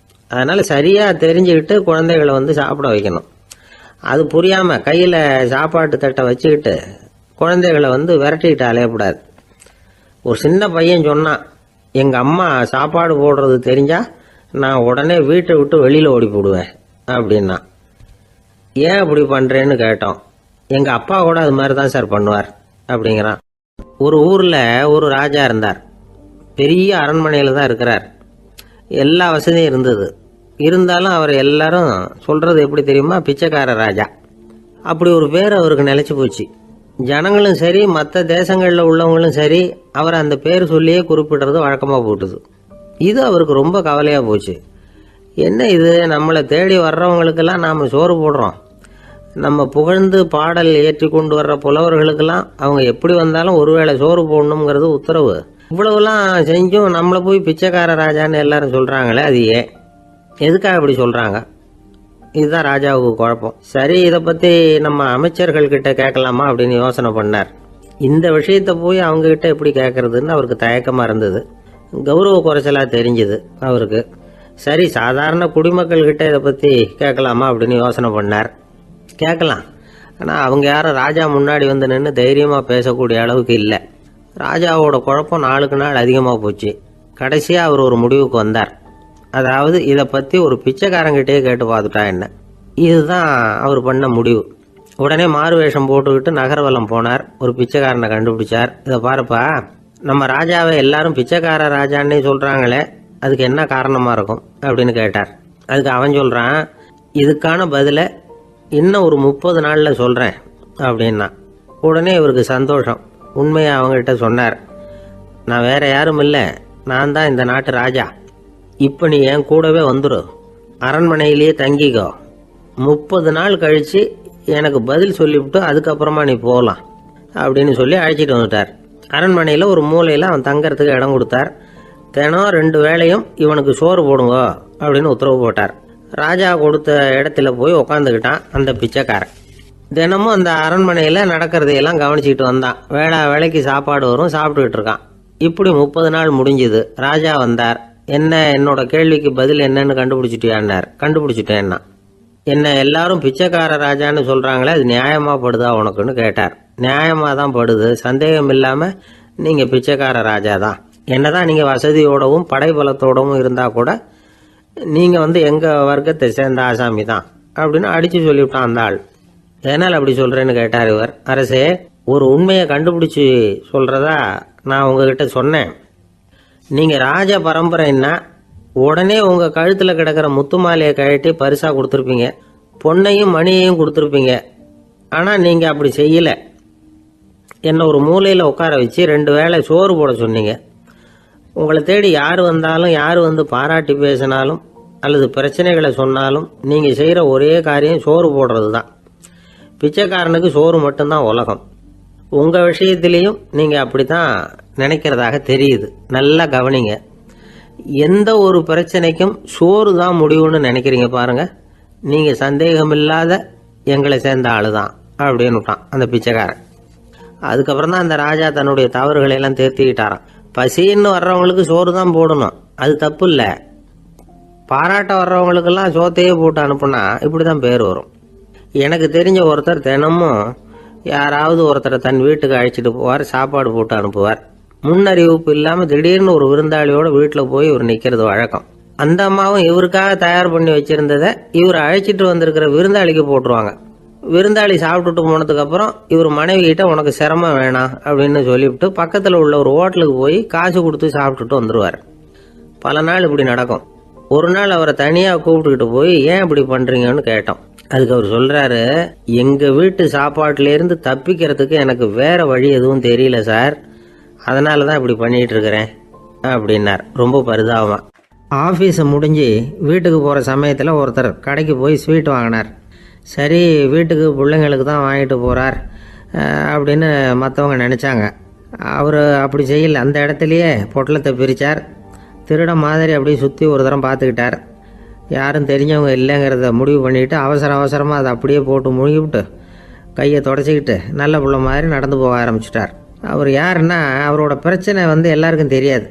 அதனால் சரியாக தெரிஞ்சுக்கிட்டு குழந்தைகளை சாப்பிட வைக்கணும். அது புரியாமல் கையில் சாப்பாட்டு தட்டை வச்சுக்கிட்டு குழந்தைகளை விரட்டிக்கிட்டு அலையக்கூடாது. ஒரு சின்ன பையன் சொன்னான், எங்கள் அம்மா சாப்பாடு போடுறது தெரிஞ்சா நான் உடனே வீட்டை விட்டு வெளியில் ஓடி போடுவேன் அப்படின்னா. ஏன் அப்படி பண்ணுறேன்னு கேட்டோம். எங்கள் அப்பா கூட அது மாதிரி தான் சார் பண்ணுவார் அப்படிங்கிறான். ஒரு ஊரில் ஒரு ராஜா இருந்தார். பெரிய அரண்மனையில் தான் இருக்கிறார். எல்லா வசதியும் இருந்தது. இருந்தாலும் அவர் எல்லாரும் சொல்கிறது எப்படி தெரியுமா, பிச்சைக்கார ராஜா. அப்படி ஒரு பேர் அவருக்கு நிலைச்சி போச்சு. ஜனங்களும் சரி, மற்ற தேசங்களில் உள்ளவங்களும் சரி, அவர் அந்த பேர் சொல்லியே குறிப்பிடுறது வழக்கமாக போட்டுது. இது அவருக்கு ரொம்ப கவலையாக போச்சு. என்ன இது, நம்மளை தேடி வர்றவங்களுக்கெல்லாம் நாம் சோறு போடுறோம், நம்ம புகழ்ந்து பாடல் ஏற்றி கொண்டு வர்ற புலவர்களுக்கெல்லாம் அவங்க எப்படி வந்தாலும் ஒருவேளை சோறு போடணுங்கிறது உத்தரவு. இவ்வளவுலாம் செஞ்சும் நம்மளை போய் பிச்சைக்கார ராஜான்னு எல்லாரும் சொல்றாங்களே, அது ஏன், எதுக்காக இப்படி சொல்றாங்க? இதுதான் ராஜாவுக்கு குழப்பம். சரி, இதை பத்தி நம்ம அமைச்சர்கள் கிட்ட கேட்கலாமா அப்படின்னு யோசனை பண்ணார். இந்த விஷயத்த போய் அவங்க கிட்ட எப்படி கேட்கறதுன்னு அவருக்கு தயக்கமா இருந்தது. கௌரவ குறைச்சலா தெரிஞ்சுது அவருக்கு. சரி, சாதாரண குடிமக்கள் கிட்ட இதை பத்தி கேட்கலாமா அப்படின்னு யோசனை பண்ணார். கேட்கலாம், ஆனால் அவங்க யாரும் ராஜா முன்னாடி வந்து நின்று தைரியமாக பேசக்கூடிய அளவுக்கு இல்லை. ராஜாவோட குழப்பம் நாளுக்கு நாள் அதிகமாக போச்சு. கடைசியாக அவர் ஒரு முடிவுக்கு வந்தார். அதாவது இதை பற்றி ஒரு பிச்சைக்காரங்கிட்டே கேட்டு பார்த்துட்டா என்ன. இதுதான் அவர் பண்ண முடிவு. உடனே மாறு வேஷம் போட்டுக்கிட்டு நகர்வலம் போனார். ஒரு பிச்சைக்காரனை கண்டுபிடிச்சார். இதை பாருப்பா, நம்ம ராஜாவை எல்லாரும் பிச்சைக்கார ராஜான்னே சொல்கிறாங்களே, அதுக்கு என்ன காரணமாக இருக்கும் அப்படின்னு கேட்டார். அதுக்கு அவன் சொல்கிறான், இதுக்கான பதிலை இன்னும் ஒரு 30 நாளில் சொல்கிறேன் அப்படின்னா. உடனே இவருக்கு சந்தோஷம். உண்மையை அவங்ககிட்ட சொன்னார். நான் வேற யாரும் இல்லை, நான் தான் இந்த நாட்டு ராஜா. இப்போ நீ என் கூடவே வந்துடும், அரண்மனையிலேயே தங்கிக்கோ. 30 நாள் கழித்து எனக்கு பதில் சொல்லிவிட்டு அதுக்கப்புறமா நீ போகலாம் அப்படின்னு சொல்லி அழைச்சிட்டு வந்துட்டார். அரண்மனையில் ஒரு மூலையில் அவன் தங்கறதுக்கு இடம் கொடுத்தார். தினம் 2 வேளையும் இவனுக்கு சோறு போடுங்க அப்படின்னு உத்தரவு போட்டார். ராஜா கொடுத்த இடத்துல போய் உக்காந்துக்கிட்டான் அந்த பிச்சைக்காரன். தினமும் அந்த அரண்மனையில் நடக்கிறதையெல்லாம் கவனிச்சுக்கிட்டு வந்தான். வேளைக்கு சாப்பாடு வரும், சாப்பிட்டுக்கிட்டு இருக்கான். இப்படி 30 நாள் முடிஞ்சுது. ராஜா வந்தார். என்ன, என்னோட கேள்விக்கு பதில் என்னன்னு கண்டுபிடிச்சிட்டியான்னார். கண்டுபிடிச்சிட்டேன்னா. என்ன எல்லாரும் பிச்சைக்கார ராஜான்னு சொல்கிறாங்களே, அது நியாயமாக படுதா உனக்குன்னு கேட்டார். நியாயமாக தான் படுது, சந்தேகம் இல்லாமல் நீங்கள் பிச்சைக்கார ராஜா தான். என்னதான் நீங்கள் வசதியோடவும் படைபலத்தோடவும் இருந்தால் கூட நீங்கள் எங்கள் வர்க்கத்தை சேர்ந்த ஆசாமி தான் அப்படின்னு அடித்து சொல்லிவிட்டான் அந்த ஆள். எதனால் அப்படி சொல்கிறேன்னு கேட்டார் இவர். அரசே, ஒரு உண்மையை கண்டுபிடிச்சி சொல்கிறதா நான் உங்ககிட்ட சொன்னேன். நீங்கள் ராஜ பரம்பரைன்னா உடனே உங்கள் கழுத்தில் கிடக்கிற முத்து மாலையை கழட்டி பரிசாக கொடுத்துருப்பீங்க, பொன்னையும் மணியையும் கொடுத்துருப்பீங்க. ஆனால் நீங்கள் அப்படி செய்யலை. என்னை ஒரு மூலையில் உட்கார வச்சு 2 வேளை சோறு போட சொன்னீங்க. உங்களை தேடி யார் வந்தாலும், யார் வந்து பாராட்டி பேசினாலும் அல்லது பிரச்சனைகளை சொன்னாலும் நீங்கள் செய்கிற ஒரே காரியம் சோறு போடுறது தான். பிச்சைக்காரனுக்கு சோறு மட்டும்தான் உலகம். உங்கள் விஷயத்திலையும் நீங்கள் அப்படி தான் நினைக்கிறதாக தெரியுது. நல்லா கவனிங்க. எந்த ஒரு பிரச்சனைக்கும் சோறு தான் முடிவுன்னு நினைக்கிறீங்க பாருங்க. நீங்கள் சந்தேகமில்லாத எங்களை சேர்ந்த ஆளு தான் அப்படின்னு விட்டான் அந்த பிச்சைக்காரன். அதுக்கப்புறம் தான் அந்த ராஜா தன்னுடைய தவறுகளை எல்லாம் தேர்த்திக்கிட்டாராம். பசின்னு வர்றவங்களுக்கு சோறு தான் போடணும், அது தப்பு இல்லை. பாராட்ட வர்றவங்களுக்கெல்லாம் சோத்தையே போட்டு அனுப்புனா இப்படி தான் பேர் வரும். எனக்கு தெரிஞ்ச ஒருத்தர் தினமும் யாராவது ஒருத்தரை தன் வீட்டுக்கு அழைச்சிட்டு போவார், சாப்பாடு போட்டு அனுப்புவார். முன்னறிவிப்பு இல்லாமல் திடீர்னு ஒரு விருந்தாளியோட வீட்டில் போய் இவர் நிற்கிறது வழக்கம். அந்த அம்மாவும் இவருக்காக தயார் பண்ணி வச்சிருந்ததை இவர் அழைச்சிட்டு வந்திருக்கிற விருந்தாளிக்கு போட்டுருவாங்க. விருந்தாளி சாப்பிட்டுட்டு போனதுக்கப்புறம் இவர் மனைவி கிட்ட உனக்கு சிரமம் வேணாம் அப்படின்னு சொல்லிவிட்டு பக்கத்தில் உள்ள ஒரு ஹோட்டலுக்கு போய் காசு கொடுத்து சாப்பிட்டுட்டு வந்துடுவார். பல நாள் இப்படி நடக்கும். ஒரு நாள் அவரை தனியாக கூப்பிட்டுக்கிட்டு போய் ஏன் இப்படி பண்ணுறீங்கன்னு கேட்டோம். அதுக்கு அவர் சொல்கிறாரு, எங்கள் வீட்டு சாப்பாட்டிலேருந்து தப்பிக்கிறதுக்கு எனக்கு வேற வழி எதுவும் தெரியல சார், அதனால தான் இப்படி பண்ணிகிட்டு இருக்கிறேன் அப்படின்னார் ரொம்ப பரிதாபமாக. ஆஃபீஸை முடிஞ்சு வீட்டுக்கு போகிற சமயத்தில் ஒருத்தர் கடைக்கு போய் ஸ்வீட் வாங்கினார். சரி, வீட்டுக்கு பிள்ளைங்களுக்கு தான் வாங்கிட்டு போகிறார் அப்படின்னு மற்றவங்க நினச்சாங்க. அவர் அப்படி செய்யல. அந்த இடத்துலையே பொட்டலத்தை பிரித்தார். திருட மாதிரி அப்படியே சுற்றி ஒரு தரம் பார்த்துக்கிட்டார். யாரும் தெரிஞ்சவங்க இல்லைங்கிறத முடிவு பண்ணிவிட்டு அவசரமாக அதை அப்படியே போட்டு முழுங்கிவிட்டு கையை தொடச்சிக்கிட்டு நல்ல பிள்ளை மாதிரி நடந்து போக ஆரம்பிச்சிட்டார். அவர் யாருன்னா, அவரோட பிரச்சனை எல்லாருக்கும் தெரியாது,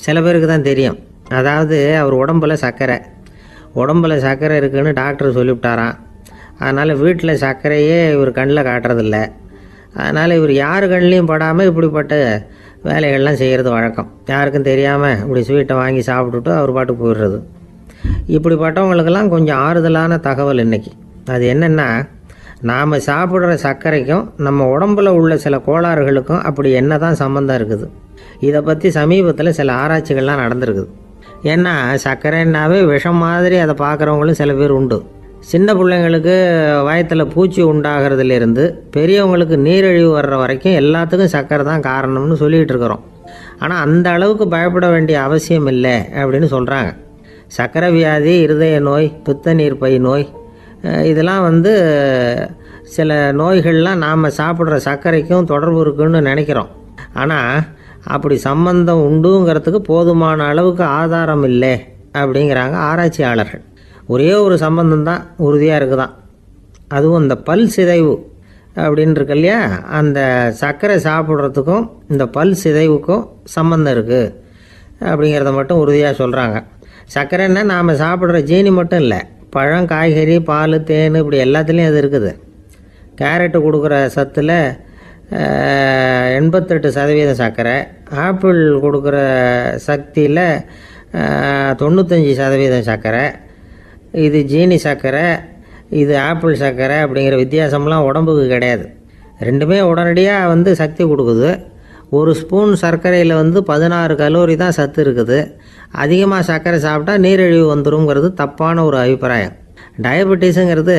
சில பேருக்கு தான் தெரியும். அதாவது அவர் உடம்பில் சர்க்கரை இருக்குதுன்னு டாக்டர் சொல்லிவிட்டாராம். அதனால் வீட்டில் சர்க்கரையே இவர் கண்ணில் காட்டுறதில்ல. அதனால் இவர் யார் கண்ணிலையும் படாமல் இப்படிப்பட்ட வேலைகள்லாம் செய்கிறது வழக்கம். யாருக்கும் தெரியாமல் இப்படி ஸ்வீட்டை வாங்கி சாப்பிட்டுட்டு அவர் பாட்டுக்கு போயிடுறது. இப்படிப்பட்டவங்களுக்கெல்லாம் கொஞ்சம் ஆறுதலான தகவல் இன்றைக்கி. அது என்னென்னா, நாம் சாப்பிட்ற சர்க்கரைக்கும் நம்ம உடம்பில் உள்ள சில கோளாறுகளுக்கும் அப்படி என்ன தான் சம்மந்தம் இருக்குது. இதை பற்றி சமீபத்தில் சில ஆராய்ச்சிகள்லாம் நடந்திருக்குது. ஏன்னா சர்க்கரைன்னாவே விஷம் மாதிரி அதை பார்க்குறவங்களும் சில பேர் உண்டு. சின்ன பிள்ளைங்களுக்கு வயத்தில் பூச்சி உண்டாகிறதுலேருந்து பெரியவங்களுக்கு நீரிழிவு வர்ற வரைக்கும் எல்லாத்துக்கும் சர்க்கரை தான் காரணம்னு சொல்லிகிட்டு இருக்கிறோம். ஆனால் அந்த அளவுக்கு பயப்பட வேண்டிய அவசியம் இல்லை அப்படின்னு சொல்கிறாங்க. சர்க்கரை வியாதி, இருதய நோய், பித்த நீர் பை நோய், இதெல்லாம் சில நோய்கள்லாம் நாம் சாப்பிட்ற சர்க்கரைக்கும் தொடர்பு இருக்குன்னு நினைக்கிறோம். ஆனால் அப்படி சம்பந்தம் உண்டுங்கிறதுக்கு போதுமான அளவுக்கு ஆதாரம் இல்லை அப்படிங்கிறாங்க ஆராய்ச்சியாளர்கள். ஒரே ஒரு சம்பந்தம் தான் உறுதியாக இருக்குதான். அதுவும் இந்த பல் சிதைவு அப்படின்னு இருக்கு இல்லையா, அந்த சர்க்கரை சாப்பிட்றதுக்கும் இந்த பல் சிதைவுக்கும் சம்பந்தம் இருக்குது அப்படிங்கிறத மட்டும் உறுதியாக சொல்கிறாங்க. சர்க்கரைன்னா நாம் சாப்பிட்ற ஜீனி மட்டும் இல்லை, பழம், காய்கறி, பால், தேன் இப்படி எல்லாத்துலேயும் அது இருக்குது. கேரட்டு கொடுக்குற சத்தில் 88% சர்க்கரை, ஆப்பிள் கொடுக்குற சக்தியில் 95% சர்க்கரை. இது ஜீனி சர்க்கரை, இது ஆப்பிள் சர்க்கரை அப்படிங்கிற வித்தியாசம்லாம் உடம்புக்கு கிடையாது. ரெண்டுமே உடனடியாக சக்தி கொடுக்குது. ஒரு ஸ்பூன் சர்க்கரையில் 16 கலோரி தான் சத்து இருக்குது. அதிகமாக சர்க்கரை சாப்பிட்டா நீரிழிவு வந்துருங்கிறது தப்பான ஒரு அபிப்பிராயம். டயபெட்டிஸுங்கிறது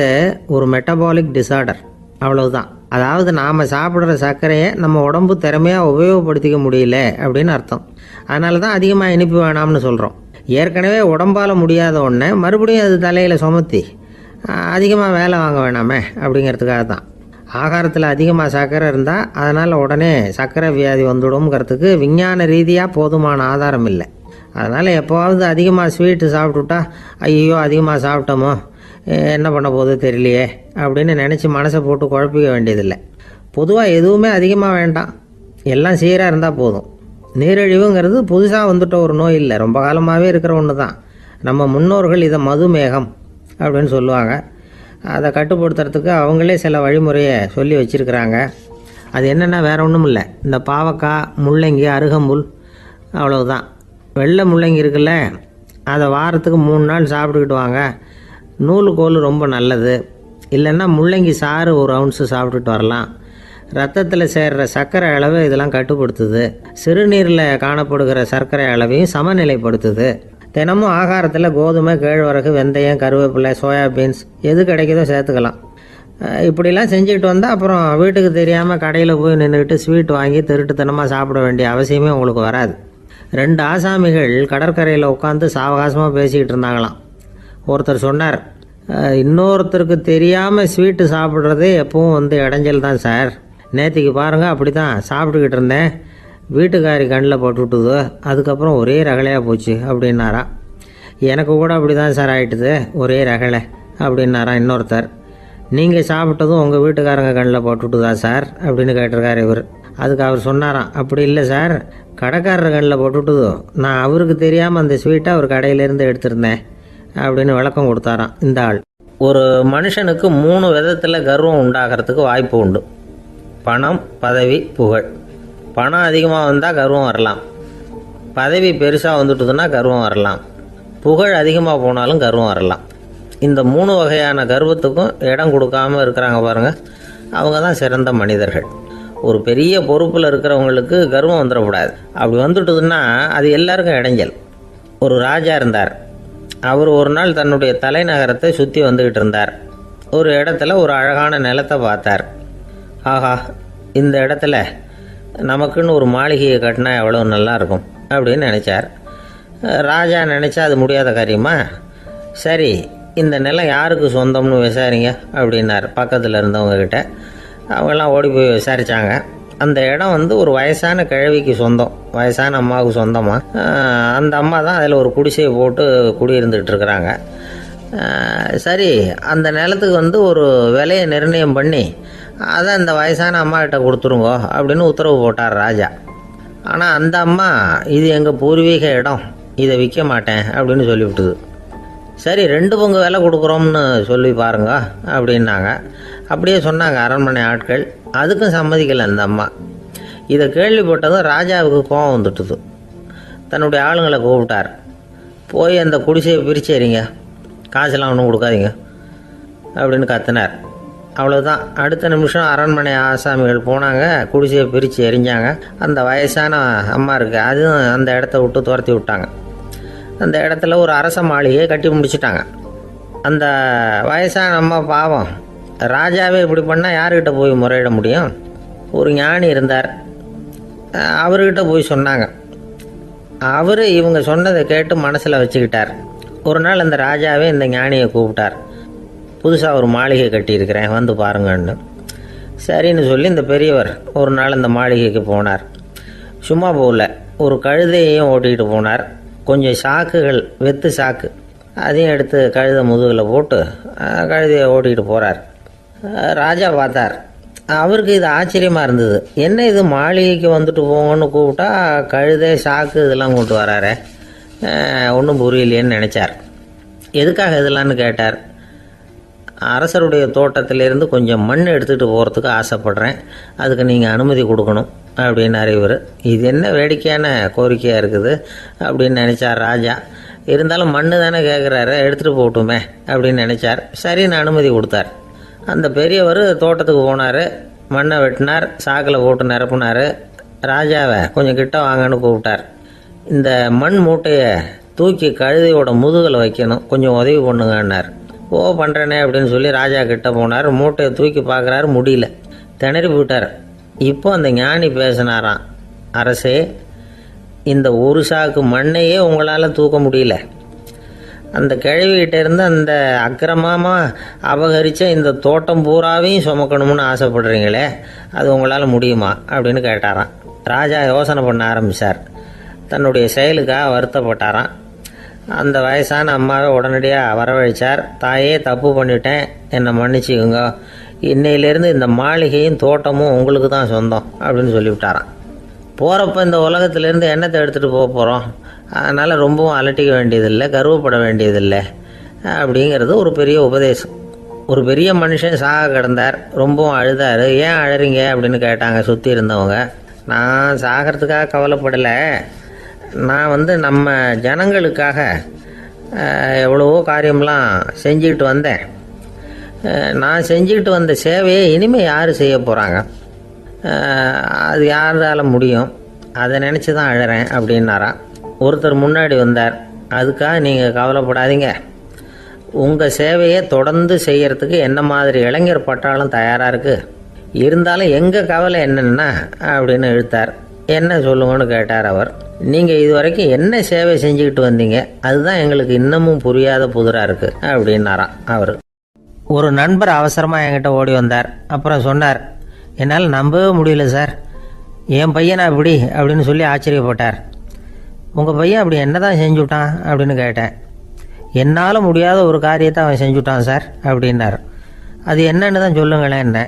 ஒரு மெட்டபாலிக் டிசார்டர், அவ்வளவுதான். அதாவது நாம் சாப்பிட்ற சர்க்கரையை நம்ம உடம்பு திறமையாக உபயோகப்படுத்திக்க முடியல அப்படின்னு அர்த்தம். அதனால தான் அதிகமாக இனிப்பு வேணாம்னு சொல்கிறோம். ஏற்கனவே உடம்பால் முடியாத ஒன்றை மறுபடியும் அது தலையில் சுமத்தி அதிகமாக வேலை வாங்க வேணாமே அப்படிங்கிறதுக்காக தான். ஆகாரத்தில் அதிகமாக சர்க்கரை இருந்தால் அதனால் உடனே சர்க்கரை வியாதி வந்துடும்ங்கிறதுக்கு விஞ்ஞான ரீதியாக போதுமான ஆதாரம் இல்லை. அதனால் எப்போவாவது அதிகமாக ஸ்வீட்டு சாப்பிட்டுட்டா ஐயோ அதிகமாக சாப்பிட்டோமோ என்ன பண்ண போகுது தெரியலையே அப்படின்னு நினச்சி மனசை போட்டு குழப்பிக்க வேண்டியதில்லை. பொதுவாக எதுவுமே அதிகமாக வேண்டாம், எல்லாம் சீராக இருந்தால் போதும். நீரிழிவுங்கிறது புதுசாக வந்துட்ட ஒரு நோய் இல்லை, ரொம்ப காலமாகவே இருக்கிற ஒன்று தான். நம்ம முன்னோர்கள் இதை மதுமேகம் அப்படின்னு சொல்லுவாங்க. அதை கட்டுப்படுத்துறதுக்கு அவங்களே சில வழிமுறையை சொல்லி வச்சுருக்கிறாங்க. அது என்னென்னா வேறு ஒன்றும் இல்லை, இந்த பாவக்காய், முள்ளங்கி, அருகம்புல், அவ்வளவுதான். வெள்ளை முள்ளங்கி இருக்குல்ல, அதை வாரத்துக்கு 3 நாள் சாப்பிட்டுக்கிட்டு வாங்க. நூலுக்கோல் ரொம்ப நல்லது. இல்லைன்னா முள்ளங்கி சாறு 1 ounce சாப்பிட்டுட்டு வரலாம். ரத்தத்தில் சேர்கிற சர்க்கரை அளவு இதெல்லாம் கட்டுப்படுத்துது. சிறுநீரில் காணப்படுகிற சர்க்கரை அளவையும் சமநிலைப்படுத்துது. தினமும் ஆகாரத்தில் கோதுமை, கேழ்வரகு, வெந்தயம், கருவேப்பிலை, சோயாபீன்ஸ் எது கிடைக்குதோ சேர்த்துக்கலாம். இப்படிலாம் செஞ்சுக்கிட்டு வந்தால் அப்புறம் வீட்டுக்கு தெரியாமல் கடையில் போய் நின்றுக்கிட்டு ஸ்வீட் வாங்கி திருட்டுத்தனமாக சாப்பிட வேண்டிய அவசியமே உங்களுக்கு வராது. 2 ஆசாமிகள் கடற்கரையில் உட்காந்து சாவகாசமாக பேசிக்கிட்டு இருந்தாங்களாம். ஒருத்தர் சொன்னார், இன்னொருத்தருக்கு தெரியாமல் ஸ்வீட்டு சாப்பிட்றதே எப்பவும் இடைஞ்சல் தான் சார். நேற்றுக்கு பாருங்கள் அப்படி தான் சாப்பிட்டுக்கிட்டு இருந்தேன், வீட்டுக்காரி கண்ணில் போட்டுவிட்டுது, அதுக்கப்புறம் ஒரே ரகலையாக போச்சு அப்படின்னாரா. எனக்கு கூட அப்படி தான் சார் ஆகிட்டுது, ஒரே ரகலை அப்படின்னாரா இன்னொருத்தர். நீங்கள் சாப்பிட்டதும் உங்கள் வீட்டுக்காரங்க கண்ணில் போட்டுவிட்டுதா சார் அப்படின்னு கேட்டிருக்கார் இவர். அதுக்கு அவர் சொன்னாராம், அப்படி இல்லை சார், கடைக்காரர் கண்ணில் போட்டுவிட்டுதோ, நான் அவருக்கு தெரியாமல் அந்த ஸ்வீட்டை அவர் கடையிலேருந்து எடுத்திருந்தேன் அப்படின்னு விளக்கம் கொடுத்தாராம் இந்த ஆள். ஒரு மனுஷனுக்கு 3 விதத்தில் கர்வம் உண்டாகிறதுக்கு வாய்ப்பு உண்டு. பணம், பதவி, புகழ். பணம் அதிகமாக வந்தால் கர்வம் வரலாம், பதவி பெருசாக வந்துட்டுதுன்னா கர்வம் வரலாம், புகழ் அதிகமாக போனாலும் கர்வம் வரலாம். இந்த 3 வகையான கர்வத்துக்கும் இடம் கொடுக்காமல் இருக்கிறாங்க பாருங்கள், அவங்க தான் சிறந்த மனிதர்கள். ஒரு பெரிய பொறுப்பில் இருக்கிறவங்களுக்கு கர்வம் வந்துடக்கூடாது. அப்படி வந்துட்டுதுன்னா அது எல்லாருக்கும் இடைஞ்சல். ஒரு ராஜா இருந்தார். அவர் ஒரு நாள் தன்னுடைய தலைநகரத்தை சுற்றி வந்துக்கிட்டு இருந்தார். ஒரு இடத்துல ஒரு அழகான நிலத்தை பார்த்தார். ஆஹா, இந்த இடத்துல நமக்குன்னு ஒரு மாளிகையை கட்டினா எவ்வளோ நல்லா இருக்கும் அப்படின்னு நினச்சார். ராஜா நினச்சா அது முடியாத காரியமா? சரி, இந்த நிலம் யாருக்கு சொந்தம்னு விசாரிங்க அப்படின்னார் பக்கத்தில் இருந்தவங்கக்கிட்ட. அவங்கெல்லாம் ஓடி போய் விசாரித்தாங்க. அந்த இடம் ஒரு வயசான கிழவிக்கு சொந்தம், வயசான அம்மாவுக்கு சொந்தமாக. அந்த அம்மா தான் அதில் ஒரு குடிசையை போட்டு குடியிருந்துகிட்டு இருக்கிறாங்க. சரி, அந்த நிலத்துக்கு ஒரு விலையை நிர்ணயம் பண்ணி அதை அந்த வயசான அம்மாக்கிட்ட கொடுத்துருங்கோ அப்படின்னு உத்தரவு போட்டார் ராஜா. ஆனால் அந்த அம்மா, இது எங்கள் பூர்வீக இடம், இதை விற்க மாட்டேன் அப்படின்னு சொல்லிவிட்டுது. சரி, 2 பங்கு விலை கொடுக்குறோம்னு சொல்லி பாருங்க அப்படின்னாங்க. அப்படியே சொன்னாங்க அரண்மனை ஆட்கள். அதுக்கும் சம்மதிக்கலை அந்த அம்மா. இதை கேள்விப்பட்டதும் ராஜாவுக்கு கோபம் வந்துட்டுது. தன்னுடைய ஆளுங்களை கூப்பிட்டார். போய் அந்த குடிசையை பிரித்து எறிங்க, காசெல்லாம் ஒன்றும் கொடுக்காதீங்க அப்படின்னு கத்தினார். அவ்வளோதான். அடுத்த நிமிஷம் அரண்மனை ஆசாமிகள் போனாங்க, குடிசையை பிரித்து எரிஞ்சாங்க. அந்த வயசான அம்மா இருக்குது, அதுவும் அந்த இடத்த விட்டு துரத்தி விட்டாங்க. அந்த இடத்துல ஒரு அரச மாளிகையை கட்டி முடிச்சிட்டாங்க. அந்த வயசான அம்மா பாவம், ராஜாவே இப்படி பண்ணால் யாருக்கிட்ட போய் முறையிட முடியும்? ஒரு ஞானி இருந்தார், அவர்கிட்ட போய் சொன்னாங்க. அவர் இவங்க சொன்னதை கேட்டு மனசில் வச்சுக்கிட்டார். ஒரு நாள் அந்த ராஜாவே இந்த ஞானியை கூப்பிட்டார். புதுசாக ஒரு மாளிகை கட்டியிருக்கிறேன், வந்து பாருங்கன்னு. சரின்னு சொல்லி இந்த பெரியவர் ஒரு நாள் இந்த மாளிகைக்கு போனார். சும்மா போகல, ஒரு கழுதையையும் ஓட்டிகிட்டு போனார். கொஞ்சம் சாக்குகள், வெத்து சாக்கு, அதையும் எடுத்து கழுதை முதுகில் போட்டு கழுதையை ஓட்டிகிட்டு போகிறார். ராஜா பார்த்தார். அவருக்கு இது ஆச்சரியமாக இருந்தது. என்ன இது, மாளிகைக்கு வந்துட்டு போங்கன்னு கூப்பிட்டா கழுதை சாக்கு இதெல்லாம் கொண்டு வராரே, ஒன்றும் புரியலையேன்னு நினச்சார். எதுக்காக இதெல்லாம்னு கேட்டார். அரசருடைய தோட்டத்திலேருந்து கொஞ்சம் மண் எடுத்துகிட்டு போகிறதுக்கு ஆசைப்பட்றேன், அதுக்கு நீங்கள் அனுமதி கொடுக்கணும் அப்படின்னாரு இவர். இது என்ன வேடிக்கையான கோரிக்கையாக இருக்குது அப்படின்னு நினச்சார் ராஜா. இருந்தாலும் மண்ணு தானே கேட்குறாரு, எடுத்துகிட்டு போகட்டுமே அப்படின்னு நினச்சார். சரின்னு அனுமதி கொடுத்தார். அந்த பெரியவர் தோட்டத்துக்கு போனார், மண்ணை வெட்டினார், சாக்கில் போட்டு நிரப்புனார். ராஜாவை கொஞ்சம் கிட்ட வாங்கன்னு கூப்பிட்டார். இந்த மண் மூட்டையை தூக்கி கழுதையோட முதுகில் வைக்கணும், கொஞ்சம் உதவி பண்ணுங்கன்னார். ஓ பண்ணுறேனே அப்படின்னு சொல்லி ராஜா கிட்ட போனார். மூட்டையை தூக்கி பார்க்குறாரு, முடியல, திணறி போயிட்டார். இப்போ அந்த ஞானி பேசினாராம். அரசே, இந்த ஒரு சாக்கு மண்ணையே உங்களால் தூக்க முடியல, அந்த கிழவிகிட்ட இருந்து அந்த அக்கிரமமாக அபகரித்த இந்த தோட்டம் பூராவையும் சுமக்கணும்னு ஆசைப்படுறீங்களே, அது உங்களால் முடியுமா அப்படின்னு கேட்டாராம். ராஜா யோசனை பண்ண ஆரம்பித்தார். தன்னுடைய செயலுக்காக வருத்தப்பட்டாராம். அந்த வயசான அம்மாவை உடனடியாக வரவழைச்சார். தாயே, தப்பு பண்ணிட்டேன், என்னை மன்னிச்சுக்குங்க, இன்னையிலேருந்து இந்த மாளிகையும் தோட்டமும் உங்களுக்கு தான் சொந்தம் அப்படின்னு சொல்லிவிட்டாராம். போகிறப்ப இந்த உலகத்திலேருந்து எண்ணத்தை எடுத்துகிட்டு போக போகிறோம், அதனால் ரொம்பவும் அலட்டிக்க வேண்டியதில்லை, கர்வப்பட வேண்டியதில்லை அப்படிங்கிறது ஒரு பெரிய உபதேசம். ஒரு பெரிய மனுஷன் சாக கிடந்தார், ரொம்பவும் அழுதார். ஏன் அழறீங்க அப்படின்னு கேட்டாங்க சுற்றி இருந்தவங்க. நான் சாகிறதுக்காக கவலைப்படலை, நான் நம்ம ஜனங்களுக்காக எவ்வளவோ காரியம்லாம் செஞ்சுக்கிட்டு வந்தேன். நான் செஞ்சுக்கிட்டு வந்த சேவையை இனிமேல் யார் செய்ய போகிறாங்க, அது யாரால முடியும், அதை நினச்சி தான் அழறேன் அப்படின்னாராம். ஒருத்தர் முன்னாடி வந்தார். அதுக்காக நீங்கள் கவலைப்படாதீங்க, உங்கள் சேவையை தொடர்ந்து செய்கிறதுக்கு என்ன மாதிரி இளைஞர் பட்டாளம் தயாராக இருக்குது, இருந்தாலும் எங்கள் கவலை என்னென்னா அப்படின்னு இழுத்தார். என்ன சொல்லுங்கன்னு கேட்டார் அவர். நீங்கள் இது வரைக்கும் என்ன சேவை செஞ்சுக்கிட்டு வந்தீங்க, அதுதான் எங்களுக்கு இன்னமும் புரியாத புதிராக இருக்குது அப்படின்னாராம் அவர். ஒரு நண்பர் அவசரமாக என்கிட்ட ஓடி வந்தார். அப்புறம் சொன்னார், என்னால் நம்பவே முடியல சார், என் பையனா இப்படி அப்படின்னு சொல்லி ஆச்சரியப்பட்டார். உங்கள் பையன் அப்படி என்ன தான் செஞ்சுட்டான் அப்படின்னு கேட்டேன். என்னால் முடியாத ஒரு காரியத்தை அவன் செஞ்சுட்டான் சார் அப்படின்னார். அது என்னன்னு தான் சொல்லுங்களேன். என்ன,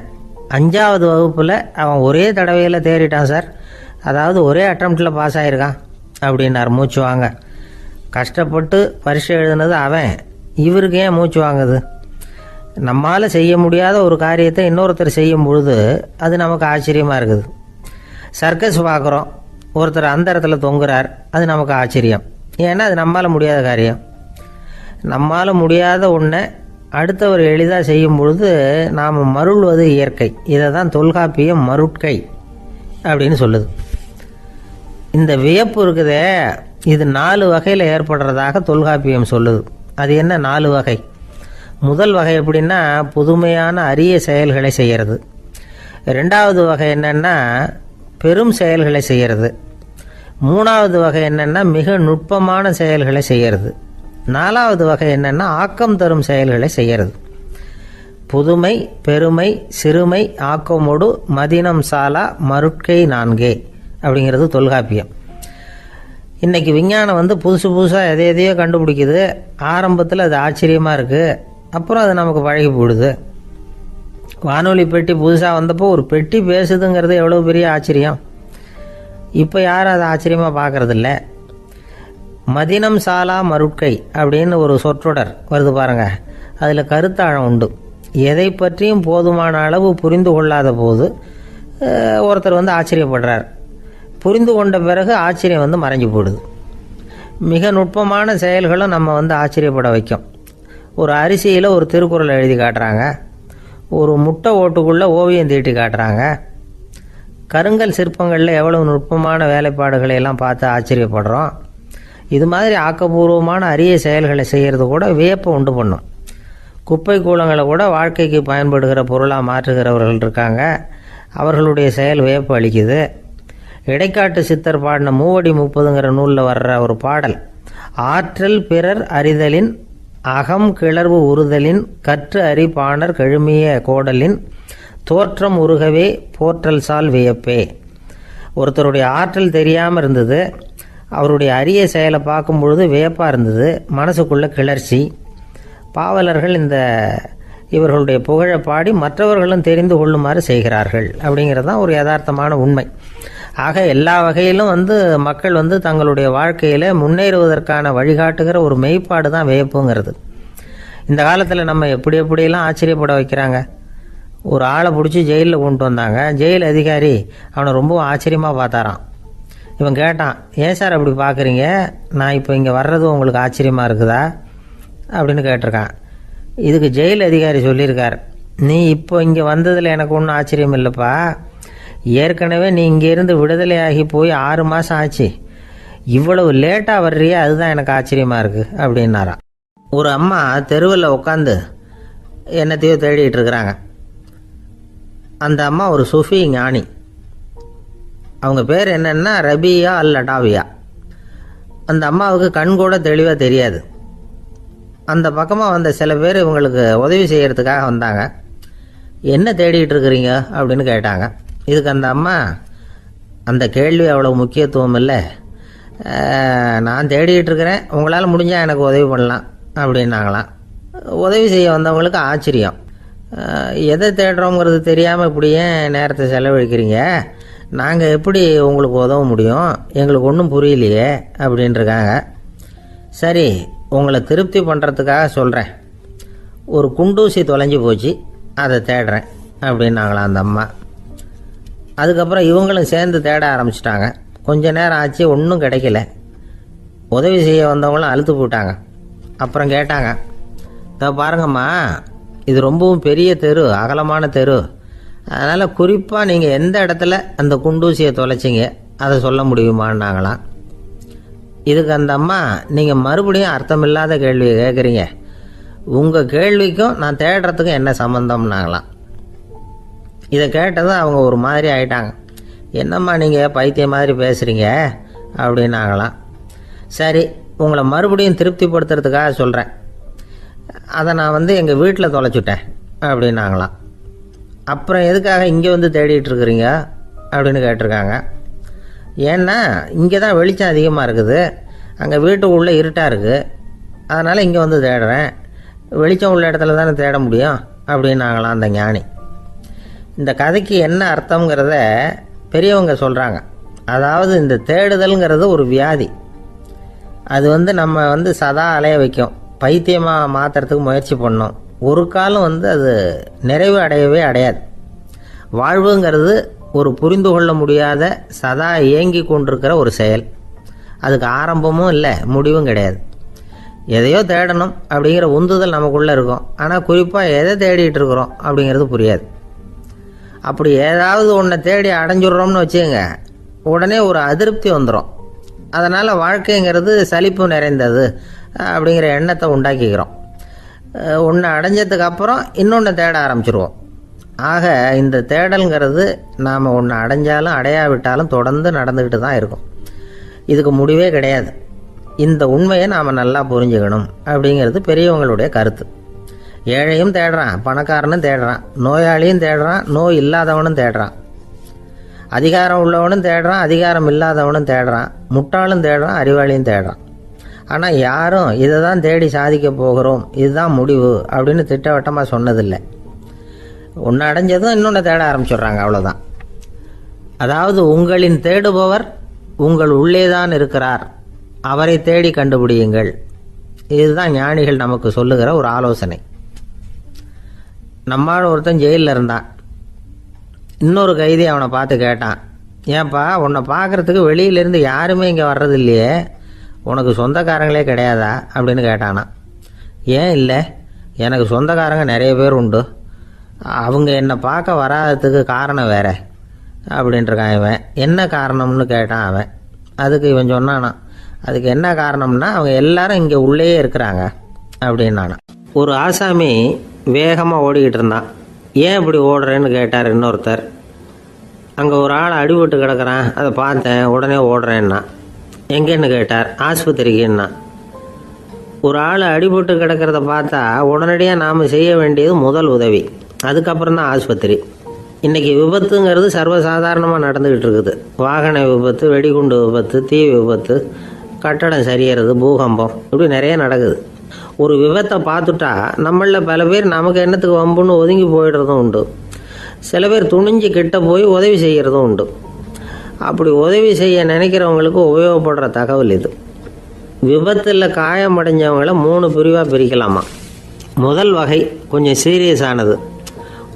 5வது வகுப்பில் அவன் ஒரே தடவையில் தேறிட்டான் சார், அதாவது ஒரே அட்டம்ப்டில் பாஸ் ஆகிருக்கான் அப்படின்னார். மூச்சு வாங்க, கஷ்டப்பட்டு பரீட்சை எழுதுனது அவன், இவருக்கு ஏன் மூச்சு வாங்குது? நம்மால் செய்ய முடியாத ஒரு காரியத்தை இன்னொருத்தர் செய்யும் பொழுது அது நமக்கு ஆச்சரியமாக இருக்குது. சர்க்கஸ் பார்க்குறோம், ஒருத்தர் அந்த இடத்துல தொங்குறார், அது நமக்கு ஆச்சரியம், ஏன்னா அது நம்மால் முடியாத காரியம். நம்மால் முடியாத ஒன்றை அடுத்தவர் எளிதாக செய்யும் பொழுது நாம் மருள்வது இயற்கை. இதை தான் தொல்காப்பியம் மருட்கை அப்படின்னு சொல்லுது. இந்த வியப்பு இருக்குதே, இது 4 வகையில் ஏற்படுறதாக தொல்காப்பியம் சொல்லுது. அது என்ன 4 வகை? முதல் வகை எப்படின்னா, புதுமையான அரிய செயல்களை செய்கிறது. 2வது வகை என்னென்னா பெரும் செயல்களை செய்கிறது. 3வது வகை என்னென்னா மிக நுட்பமான செயல்களை செய்கிறது. 4வது வகை என்னென்னா ஆக்கம் தரும் செயல்களை செய்கிறது. புதுமை, பெருமை, சிறுமை, ஆக்கமோடு மதினம் சாலா மருட்கை 4 அப்படிங்கிறது தொல்காப்பியம். இன்றைக்கி விஞ்ஞானம் புதுசு புதுசாக எதையோ கண்டுபிடிக்குது. ஆரம்பத்தில் அது ஆச்சரியமாக இருக்குது, அப்புறம் அது நமக்கு பழகி போடுது. வானொலி பெட்டி புதுசாக வந்தப்போ ஒரு பெட்டி பேசுதுங்கிறது எவ்வளோ பெரிய ஆச்சரியம். இப்போ யாரும் அதை ஆச்சரியமாக பார்க்குறதில்ல. மதினம் சாலா மருட்கை அப்படின்னு ஒரு சொற்றொடர் வருது பாருங்க, அதில் கருத்தாழம் உண்டு. எதை பற்றியும் போதுமான அளவு புரிந்து கொள்ளாத போது ஒருத்தர் ஆச்சரியப்படுறார். புரிந்து கொண்ட பிறகு ஆச்சரியம் மறைஞ்சு போடுது. மிக நுட்பமான செயல்களும் நம்ம ஆச்சரியப்பட வைக்கும். ஒரு அரிசியில் ஒரு திருக்குறள் எழுதி காட்டுறாங்க, ஒரு முட்டை ஓட்டுக்குள்ளே ஓவியம் தீட்டி காட்டுறாங்க. கருங்கல் சிற்பங்களில் எவ்வளவு நுட்பமான வேலைப்பாடுகளை எல்லாம் பார்த்து ஆச்சரியப்படுறோம். இது மாதிரி ஆக்கப்பூர்வமான அரிய செயல்களை செய்கிறது கூட வியப்பை உண்டு பண்ணும். குப்பை கூலங்களை கூட வாழ்க்கைக்கு பயன்படுகிற பொருளாக மாற்றுகிறவர்கள் இருக்காங்க, அவர்களுடைய செயல் வியப்பு அளிக்குது. இடைக்காட்டு சித்தர் பாடின 30 நூலில் வர்ற ஒரு பாடல், ஆற்றல் பிறர் அறிதலின் அகம் கிளர்வு உறுதலின் கற்று அறி பாணர் கழுமிய கோடலின் தோற்றம் உருகவே போற்றல் சால் வியப்பே. ஒருத்தருடைய ஆற்றல் தெரியாமல் இருந்தது, அவருடைய அரிய செயலை பார்க்கும் பொழுது வியப்பாக இருந்தது, மனசுக்குள்ள கிளர்ச்சி. பாவலர்கள் இவர்களுடைய புகழை பாடி மற்றவர்களும் தெரிந்து கொள்ளுமாறு செய்கிறார்கள் அப்படிங்கிறது தான் ஒரு யதார்த்தமான உண்மை. ஆக எல்லா வகையிலும் மக்கள் தங்களுடைய வாழ்க்கையில் முன்னேறுவதற்கான வழிகாட்டுகிற ஒரு மெய்ப்பாடு தான் வியப்புங்கிறது. இந்த காலத்தில் நம்ம எப்படியெல்லாம் ஆச்சரியப்பட வைக்கிறாங்க. ஒரு ஆளை பிடிச்சி ஜெயிலில் கொண்டு வந்தாங்க. ஜெயில் அதிகாரி அவனை ரொம்ப ஆச்சரியமாக பார்த்தாரான். இவன் கேட்டான், ஏன் சார் அப்படி பார்க்குறீங்க, நான் இப்போ இங்கே வர்றது உங்களுக்கு ஆச்சரியமாக இருக்குதா அப்படின்னு கேட்டிருக்கான். இதுக்கு ஜெயில் அதிகாரி சொல்லியிருக்கார், நீ இப்போ இங்கே வந்ததில் எனக்கு ஒன்றும் ஆச்சரியம் இல்லைப்பா, ஏற்கனவே நீ இங்கேருந்து விடுதலையாகி போய் 6 மாதம் ஆச்சு, இவ்வளவு லேட்டாக வர்றியே அதுதான் எனக்கு ஆச்சரியமாக இருக்குது அப்படின்னாராம். ஒரு அம்மா தெருவில் உட்காந்து என்னத்தையோ தேடிட்டு இருக்கிறாங்க. அந்த அம்மா ஒரு சுஃபி ஞானி. அவங்க பேர் என்னன்னா ரபியா அல் அடாவியா. அந்த அம்மாவுக்கு கண் கூட தெளிவாக தெரியாது. அந்த பக்கமாக வந்த சில பேர் இவங்களுக்கு உதவி செய்கிறதுக்காக வந்தாங்க. என்ன தேடிட்டு இருக்கிறீங்க அப்படின்னு கேட்டாங்க. இதுக்கு அந்த அம்மா, அந்த கேள்வி அவ்வளோ முக்கியத்துவம் இல்லை, நான் தேடிட்டு இருக்கிறேன், உங்களால் முடிஞ்சால் எனக்கு உதவி பண்ணலாம் அப்படின்னாங்களாம். உதவி செய்ய வந்தவங்களுக்கு ஆச்சரியம். எதை தேடுறோங்கிறது தெரியாமல் இப்படி ஏன் நேரத்தை செலவழிக்கிறீங்க, நாங்கள் எப்படி உங்களுக்கு உதவ முடியும், எங்களுக்கு ஒன்றும் புரியலையே அப்படின்ட்டுருக்காங்க. சரி, உங்களை திருப்தி பண்ணுறதுக்காக சொல்கிறேன், ஒரு குண்டூசி தொலைஞ்சி போச்சு, அதை தேடுறேன் அப்படின்னாங்களாம் அந்த அம்மா. அதுக்கப்புறம் இவங்களும் சேர்ந்து தேட ஆரம்பிச்சிட்டாங்க. கொஞ்ச நேரம் ஆச்சு, ஒன்றும் கிடைக்கல. உதவி செய்ய வந்தவங்களும் அழுத்து போட்டாங்க. அப்புறம் கேட்டாங்க, இதை பாருங்கம்மா, இது ரொம்பவும் பெரிய தெரு, அகலமான தெரு, அதனால் குறிப்பாக நீங்கள் எந்த இடத்துல அந்த குண்டூசியை தொலைச்சிங்க அதை சொல்ல முடியுமான்னாங்களாம். இதுக்கு அந்த அம்மா, நீங்கள் மறுபடியும் அர்த்தமில்லாத கேள்வியை கேட்குறீங்க, உங்கள் கேள்விக்கும் நான் தேடுறதுக்கும் என்ன சம்மந்தம்னாங்களாம். இதை கேட்டதும் அவங்க ஒரு மாதிரி ஆயிட்டாங்க. என்னம்மா நீங்கள் பைத்தியம் மாதிரி பேசுகிறீங்க அப்படின்னாங்களாம். சரி, உங்களை மறுபடியும் திருப்திப்படுத்துறதுக்காக சொல்கிறேன், அதை நான் எங்கள் வீட்டில் தொலைச்சிட்டேன் அப்படின்னாங்களாம். அப்புறம் எதுக்காக இங்கே தேடிட்டு இருக்கிறீங்க அப்படின்னு கேட்டிருக்காங்க. ஏன்னா இங்கே தான் வெளிச்சம் அதிகமாக இருக்குது, அங்கே வீட்டுக்குள்ளே இருட்டாக இருக்குது, அதனால் இங்கே தேடுறேன், வெளிச்சம் உள்ள இடத்துல தானே தேட முடியும் அப்படின்னாங்களாம் அந்த ஞானி. இந்த கதைக்கு என்ன அர்த்தங்கிறத பெரியவங்க சொல்கிறாங்க. அதாவது இந்த தேடுதல்ங்கிறது ஒரு வியாதி. அது நம்ம சதா அலைய வைக்கும், பைத்தியமாக மாற்றுறதுக்கு முயற்சி பண்ணோம். ஒரு காலம் அது நிறைவு அடையவே அடையாது. வாழ்வுங்கிறது ஒரு புரிந்து கொள்ள முடியாத சதா இயங்கி கொண்டிருக்கிற ஒரு செயல். அதுக்கு ஆரம்பமும் இல்லை, முடிவும் கிடையாது. எதையோ தேடணும் அப்படிங்கிற உந்துதல் நமக்குள்ளே இருக்கும், ஆனால் குறிப்பாக எதை தேடிட்டு இருக்கிறோம் அப்படிங்கிறது புரியாது. அப்படி ஏதாவது ஒன்றை தேடி அடைஞ்சிடுறோம்னு வச்சுக்கோங்க, உடனே ஒரு அதிருப்தி வந்துடும். அதனால் வாழ்க்கைங்கிறது சலிப்பு நிறைந்தது அப்படிங்கிற எண்ணத்தை உண்டாக்கிக்கிறோம். ஒன்று அடைஞ்சதுக்கு அப்புறம் இன்னொன்று தேட ஆரம்பிச்சிருவோம். ஆக இந்த தேடல்ங்கிறது நாம் ஒன்று அடைஞ்சாலும் அடையாவிட்டாலும் தொடர்ந்து நடந்துக்கிட்டு தான் இருக்கும். இதுக்கு முடிவே கிடையாது. இந்த உண்மையை நாம் நல்லா புரிஞ்சுக்கணும் அப்படிங்கிறது பெரியவங்களுடைய கருத்து. ஏழையும் தேடுறான், பணக்காரனும் தேடுறான், நோயாளியும் தேடுறான், நோய் இல்லாதவனும் தேடுறான், அதிகாரம் உள்ளவனும் தேடுறான், அதிகாரம் இல்லாதவனும் தேடுறான், முட்டாளும் தேடுறான், அறிவாளியும் தேடுறான். ஆனால் யாரும் இதை தான் தேடி சாதிக்க போகிறோம், இதுதான் முடிவு அப்படின்னு திட்டவட்டமாக சொன்னதில்லை. ஒன்று அடைஞ்சதும் இன்னொன்று தேட ஆரம்பிச்சிடுறாங்க, அவ்வளோதான். அதாவது உங்களின் தேடுபவர் உங்கள் உள்ளே தான் இருக்கிறார், அவரை தேடி கண்டுபிடியுங்கள். இதுதான் ஞானிகள் நமக்கு சொல்லுகிற ஒரு ஆலோசனை. நம்மால் ஒருத்தன் ஜெயிலில் இருந்தான். இன்னொரு கைதி அவனை பார்த்து கேட்டான், ஏன்பா உன்னை பார்க்குறதுக்கு வெளியிலேருந்து யாருமே இங்கே வர்றது இல்லையே, உனக்கு சொந்தக்காரங்களே கிடையாதா அப்படின்னு கேட்டானா. ஏன் இல்லை, எனக்கு சொந்தக்காரங்க நிறைய பேர் உண்டு, அவங்க என்னை பார்க்க வராததுக்கு காரணம் வேற அப்படின்ட்டுருக்கான் இவன். என்ன காரணம்னு கேட்டான் அவன். அதுக்கு இவன் சொன்னானா, அதுக்கு என்ன காரணம்னா அவங்க எல்லாரும் இங்கே உள்ளேயே இருக்கிறாங்க அப்படின்னானா. ஒரு ஆசாமி வேகமாக ஓடிக்கிட்டு இருந்தான். ஏன் இப்படி ஓடுறேன்னு கேட்டார் இன்னொருத்தர். அங்கே ஒரு ஆள் அடிபட்டு கிடக்கிறான், அதை பார்த்தேன், உடனே ஓடுறேன்னா. எங்கேன்னு கேட்டார். ஆஸ்பத்திரிக்குன்னா. ஒரு ஆள் அடிபட்டு கிடக்கிறத பார்த்தா உடனடியாக நாம் செய்ய வேண்டியது முதல் உதவி, அதுக்கப்புறம் தான் ஆஸ்பத்திரி. இன்றைக்கி விபத்துங்கிறது சர்வசாதாரணமாக நடந்துக்கிட்டு இருக்குது. வாகன விபத்து, வெடிகுண்டு விபத்து, தீ விபத்து, கட்டடம் சரியறது, பூகம்பம், இப்படி நிறைய நடக்குது. ஒரு விபத்தை பார்த்துட்டா நம்மளில் பல பேர் நமக்கு என்னத்துக்கு வம்புன்னு ஒதுங்கி போயிடுறதும் உண்டு. சில பேர் துணிஞ்சு கிட்ட போய் உதவி செய்கிறதும் உண்டு. அப்படி உதவி செய்ய நினைக்கிறவங்களுக்கு உபயோகப்படுற தகவல் இது. விபத்தில் காயமடைஞ்சவங்களை 3 பிரிவாக பிரிக்கலாமா. முதல் வகை கொஞ்சம் சீரியஸானது,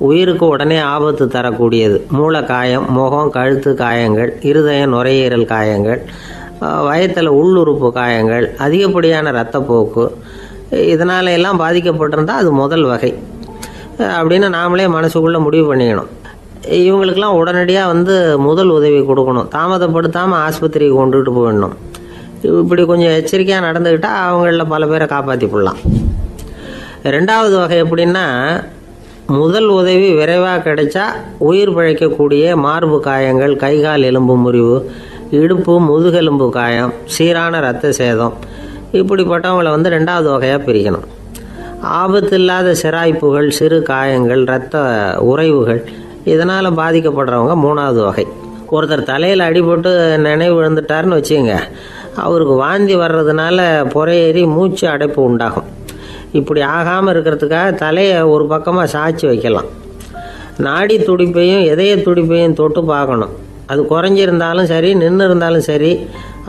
உயிருக்கு உடனே ஆபத்து தரக்கூடியது. மூளை காயம், முகம், கழுத்து காயங்கள், இருதயம், நுரையீரல் காயங்கள், வயத்தில் உள்ளுறுப்பு காயங்கள், அதிகப்படியான இரத்தப்போக்கு, இதனால எல்லாம் பாதிக்கப்பட்டிருந்தால் அது முதல் வகை அப்படின்னு நாமளே மனசுக்குள்ளே முடிவு பண்ணிக்கணும். இவங்களுக்கெல்லாம் உடனடியாக முதல் உதவி கொடுக்கணும். தாமதப்படுத்தாமல் ஆஸ்பத்திரிக்கு கொண்டுகிட்டு போயிடணும். இப்படி கொஞ்சம் எச்சரிக்கையாக நடந்துக்கிட்டால் அவங்களில் பல பேரை காப்பாற்றி போடலாம். 2வது வகை எப்படின்னா, முதல் உதவி விரைவாக கிடைச்சா உயிர் பிழைக்கக்கூடிய மார்பு காயங்கள், கைகால் எலும்பு முறிவு, இடுப்பு முதுகெலும்பு காயம், சீரான இரத்த சேதம், இப்படிப்பட்டவங்களை 2வது வகையாக பிரிக்கணும். ஆபத்து இல்லாத சிராய்ப்புகள், சிறு காயங்கள், இரத்த உறைவுகள், இதனால் பாதிக்கப்படுறவங்க 3வது வகை. ஒருத்தர் தலையில் அடிபட்டு நினைவு விழுந்துட்டாருன்னு வச்சுங்க, அவருக்கு வாந்தி வர்றதுனால புறையேறி மூச்சு அடைப்பு உண்டாகும். இப்படி ஆகாமல் இருக்கிறதுக்காக தலையை ஒரு பக்கமாக சாய்ச்சி வைக்கலாம். நாடி துடிப்பையும் இதய துடிப்பையும் தொட்டு பார்க்கணும். அது குறைஞ்சிருந்தாலும் சரி, நின்று இருந்தாலும் சரி,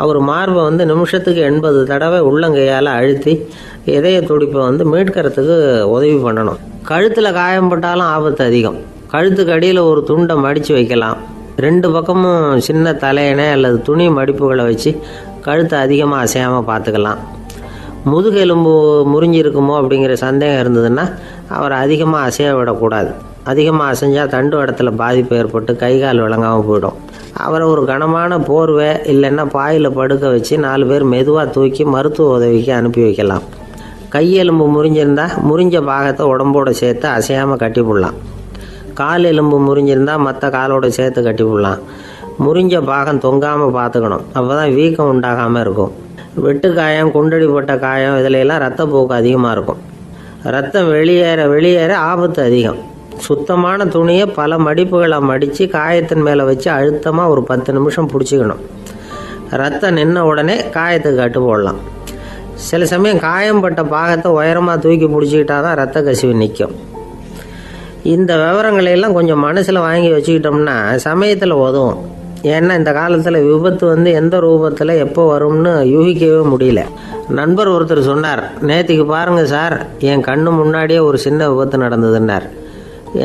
அவர் மார்பை நிமிஷத்துக்கு 80 தடவை உள்ளங்கையால் அழுத்தி இதய துடிப்பை மீட்கிறதுக்கு உதவி பண்ணணும். கழுத்தில் காயம்பட்டாலும் ஆபத்து அதிகம். கழுத்துக்கு அடியில் ஒரு துண்டை மடித்து வைக்கலாம். 2 பக்கமும் சின்ன தலையணை அல்லது துணி மடிப்புகளை வச்சு கழுத்தை அதிகமாக அசையாமல் பார்த்துக்கலாம். முதுகெலும்பு முறிஞ்சிருக்குமோ அப்படிங்கிற சந்தேகம் இருந்ததுன்னா அவரை அதிகமாக அசைய விடக்கூடாது. அதிகமாக அசைஞ்சால் தண்டு இடத்துல பாதிப்பு ஏற்பட்டு கைகால் விளங்காமல் போயிடும். அவரை ஒரு கனமான போர்வை இல்லைன்னா பாயில் படுக்க வச்சு 4 பேர் மெதுவாக தூக்கி மருத்துவ உதவிக்கு அனுப்பி வைக்கலாம். கையெலும்பு முறிஞ்சிருந்தால் முறிஞ்ச பாகத்தை உடம்போடு சேர்த்து அசையாமல் கட்டி போடலாம். கால் எலும்பு முறிஞ்சிருந்தால் மற்ற காலோடு சேர்த்து கட்டி போடலாம். முறிஞ்ச பாகம் தொங்காமல் பார்த்துக்கணும். அப்போ தான் வீக்கம் உண்டாகாமல் இருக்கும். வெட்டு காயம், குண்டடிப்பட்ட காயம், இதிலெல்லாம் ரத்தப்போக்கு அதிகமாக இருக்கும். ரத்தம் வெளியேற ஆபத்து அதிகம். சுத்தமான துணியை பல மடிப்புகளை மடித்து காயத்தின் மேலே வச்சு அழுத்தமாக ஒரு 10 நிமிஷம் பிடிச்சிக்கணும். ரத்தம் நின்ன உடனே காயத்துக்கு கட்டு போடலாம். சில சமயம் காயம்பட்ட பாகத்தை உயரமாக தூக்கி பிடிச்சிக்கிட்டா தான் ரத்த கசிவு நிற்கும். இந்த விவரங்களையெல்லாம் கொஞ்சம் மனசில் வாங்கி வச்சுக்கிட்டோம்னா சமயத்தில் உதவும். ஏன்னா இந்த காலத்தில் விபத்து எந்த ரூபத்தில் எப்போ வரும்னு யூகிக்கவே முடியல. நண்பர் ஒருத்தர் சொன்னார், நேற்றுக்கு பாருங்கள் சார், என் கண்ணு முன்னாடியே ஒரு சின்ன விபத்து நடந்ததுன்னார்.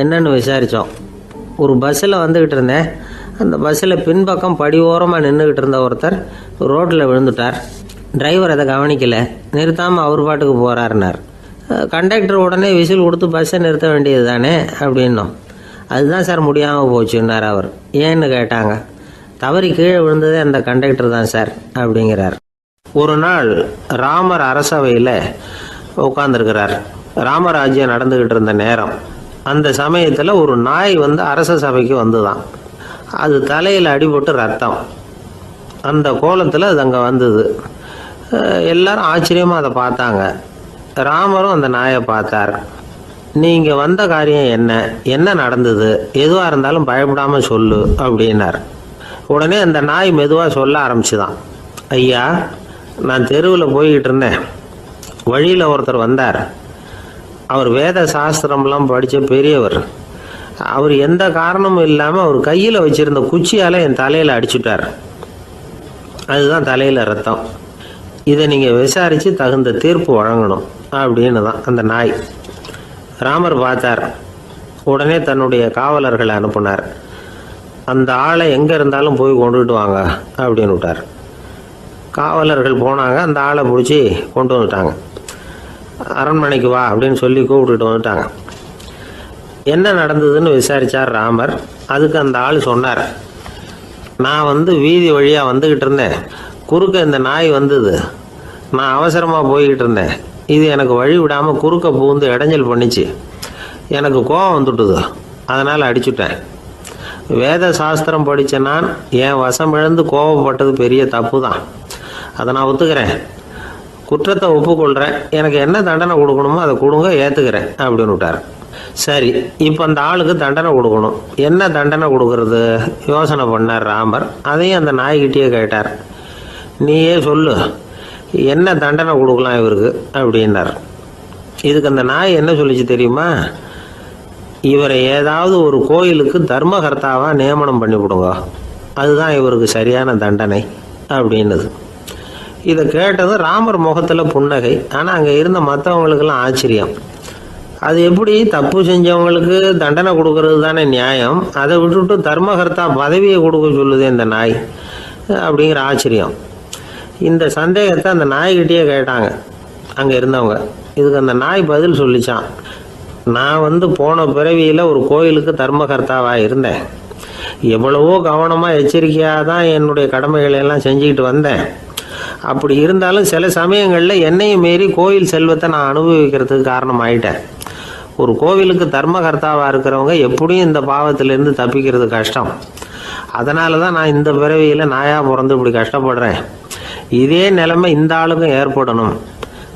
என்னன்னு விசாரித்தோம். ஒரு பஸ்ஸில் வந்துக்கிட்டு இருந்தேன். அந்த பஸ்ஸில் பின்பக்கம் படி ஓரமாக நின்றுக்கிட்டு இருந்த ஒருத்தர் ரோட்டில் விழுந்துட்டார். டிரைவர் அதை கவனிக்கலை, நிறுத்தாமல் அவர் பாட்டுக்கு போகிறாருனார். கண்டக்டர் உடனே விசில் கொடுத்து பஸ்ஸை நிறுத்த வேண்டியது தானே அப்படின்னோம். அதுதான் சார் முடியாமல் போச்சுன்னார் அவர். ஏன்னு கேட்டாங்க. தவறி கீழே விழுந்ததே அந்த கண்டக்டர் தான் சார் அப்படிங்கிறார். ஒரு நாள் ராமர் அரசவையில் உட்காந்துருக்கிறார். ராமராஜ்யம் நடந்துக்கிட்டு இருந்த நேரம். அந்த சமயத்தில் ஒரு நாய் அரச சபைக்கு வந்துதான். அது தலையில் அடிபட்டு ரத்தம். அந்த கோலத்தில் அது அங்கே வந்தது. எல்லாரும் ஆச்சரியமாக அதை பார்த்தாங்க. ராமரும் அந்த நாயை பார்த்தார். நீங்கள் வந்த காரியம் என்ன நடந்தது, எதுவாக இருந்தாலும் பயப்படாமல் சொல்லு அப்படின்னார். உடனே அந்த நாய் மெதுவாக சொல்ல ஆரம்பிச்சுதான். ஐயா, நான் தெருவில் போய்கிட்டு இருந்தேன். வழியில் ஒருத்தர் வந்தார். அவர் வேத சாஸ்திரம்லாம் படித்த பெரியவர். அவர் எந்த காரணமும் இல்லாமல் அவர் கையில் வச்சுருந்த குச்சியால் என் தலையில் அடிச்சுட்டார். அதுதான் தலையில் ரத்தம். இதை நீங்கள் விசாரித்து தகுந்த தீர்ப்பு வழங்கணும் அப்படின்னு தான் அந்த நாய். ராமர் பார்த்தார். உடனே தன்னுடைய காவலர்களை அனுப்புனார். அந்த ஆளை எங்கே இருந்தாலும் போய் கொண்டுகிட்டு வாங்க அப்படின்னு விட்டார். காவலர்கள் போனாங்க. அந்த ஆளை பிடிச்சி கொண்டு வந்துட்டாங்க. அரண்மனைக்கு வா அப்படின்னு சொல்லி கூப்பிட்டுட்டு வந்துட்டாங்க. என்ன நடந்ததுன்னு விசாரித்தார் ராமர். அதுக்கு அந்த ஆள் சொன்னார், நான் வீதி வழியாக வந்துக்கிட்டு இருந்தேன். குறுக்க இந்த நாய் வந்தது. நான் அவசரமாக போய்கிட்டு இருந்தேன். இது எனக்கு வழி விடாமல் குறுக்க பூந்து இடைஞ்சல் பண்ணிச்சு. எனக்கு கோபம் வந்துட்டுது. அதனால் அடிச்சுட்டேன். வேத சாஸ்திரம் படித்த நான் என் வசம் இழந்து கோபப்பட்டது பெரிய தப்பு தான். அதை நான் ஒத்துக்கிறேன். குற்றத்தை ஒப்புக்கொள்கிறேன், எனக்கு என்ன தண்டனை கொடுக்கணுமோ அதை கொடுங்க, ஏற்றுக்கிறேன் அப்படின்னு விட்டார். சரி, இப்போ அந்த ஆளுக்கு தண்டனை கொடுக்கணும். என்ன தண்டனை கொடுக்கறது யோசனை பண்ணார் ராமர். அதையும் அந்த நாய்கிட்டே கேட்டார். நீயே சொல்லு, என்ன தண்டனை கொடுக்கலாம் இவருக்கு அப்படின்னார். இதுக்கு அந்த நாய் என்ன சொல்லிச்சு தெரியுமா? இவரை ஏதாவது ஒரு கோயிலுக்கு தர்மகர்த்தாவாக நியமனம் பண்ணி விடுங்க, அதுதான் இவருக்கு சரியான தண்டனை அப்படின்னுது. இதை கேட்டதும் ராமர் முகத்தில் புன்னகை. ஆனால் அங்கே இருந்த மற்றவங்களுக்கெல்லாம் ஆச்சரியம். அது எப்படி, தப்பு செஞ்சவங்களுக்கு தண்டனை கொடுக்கறது தானே நியாயம், அதை விட்டுட்டு தர்மகர்த்தா பதவியை கொடுக்க சொல்லுது இந்த நாய் அப்படிங்கிற ஆச்சரியம். இந்த சந்தேகத்தை அந்த நாய்கிட்டேயே கேட்டாங்க அங்கே இருந்தவங்க. இதுக்கு அந்த நாய் பதில் சொல்லிச்சான். நான் போன பிறவியில் ஒரு கோயிலுக்கு தர்மகர்த்தாவாக இருந்தேன். எவ்வளவோ கவனமாக எச்சரிக்கையாக தான் என்னுடைய கடமைகளை எல்லாம் செஞ்சுக்கிட்டு வந்தேன். அப்படி இருந்தாலும் சில சமயங்களில் என்னையும் மீறி கோயில் செல்வத்தை நான் அனுபவிக்கிறதுக்கு காரணம் ஆயிட்டேன். ஒரு கோவிலுக்கு தர்மகர்த்தாவாக இருக்கிறவங்க எப்படியும் இந்த பாவத்திலேருந்து தப்பிக்கிறது கஷ்டம். அதனால தான் நான் இந்த பிறவியில் நாயாக பிறந்து இப்படி கஷ்டப்படுறேன். இதே நிலைமை இந்த ஆளுக்கும் ஏற்படணும்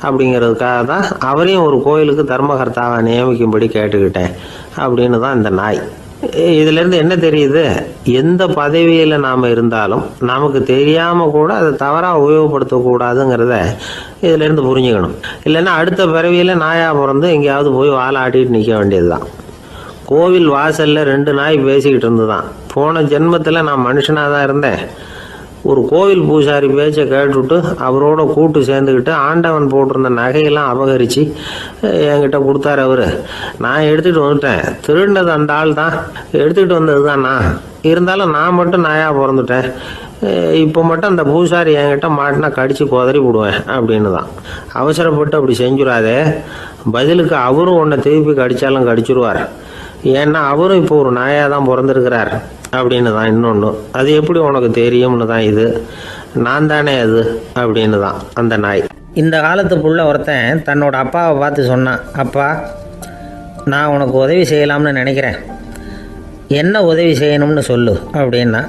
அப்படிங்கிறதுக்காக தான் அவரையும் ஒரு கோயிலுக்கு தர்மகர்த்தாவை நியமிக்கும்படி கேட்டுக்கிட்டேன் அப்படின்னு தான் இந்த நாய். இதிலேருந்து என்ன தெரியுது? எந்த பதவியில் நாம் இருந்தாலும் நமக்கு தெரியாமல் கூட அதை தவறாக உபயோகப்படுத்தக்கூடாதுங்கிறத இதிலேருந்து புரிஞ்சுக்கணும். இல்லைன்னா அடுத்த பிறவியில் நாயாக பிறந்து எங்கேயாவது போய் வாழை ஆட்டிகிட்டு நிற்க வேண்டியது தான். கோவில் வாசலில் 2 நாய் பேசிக்கிட்டு இருந்து தான், போன ஜென்மத்தில் நான் மனுஷனாக தான் இருந்தேன். ஒரு கோவில் பூசாரி பேச்சை கேட்டுவிட்டு அவரோட கூட்டு சேர்ந்துக்கிட்டு ஆண்டவன் போட்டிருந்த நகையெல்லாம் அபகரித்து என்கிட்ட கொடுத்தாரு அவர். நான் எடுத்துகிட்டு வந்துட்டேன். திருடினது அந்த ஆள் தான், எடுத்துக்கிட்டு வந்தது தான் நான். இருந்தாலும் நான் மட்டும் நாயாக பிறந்துட்டேன். இப்போ மட்டும் அந்த பூசாரி என்கிட்ட மாட்டினா கடித்து குதறி விடுவேன் அப்படின்னு தான். அவசரப்பட்டு அப்படி செஞ்சுடாதே, பதிலுக்கு அவரும் உன்னை திருப்பி கடித்தாலும் கடிச்சிருவார். ஏன்னா அவரும் இப்போ ஒரு நாயாக தான் பிறந்திருக்கிறார் அப்படின்னு தான். இன்னொன்று, அது எப்படி உனக்கு தெரியும்னு தான். இது நான் தானே அது அப்படின்னு தான் அந்த நாய். இந்த காலத்து புள்ள ஒருத்தன் தன்னோட அப்பாவை பார்த்து சொன்னான், அப்பா நான் உனக்கு உதவி செய்யலாம்னு நினைக்கிறேன், என்ன உதவி செய்யணும்னு சொல்லு அப்படின்னா.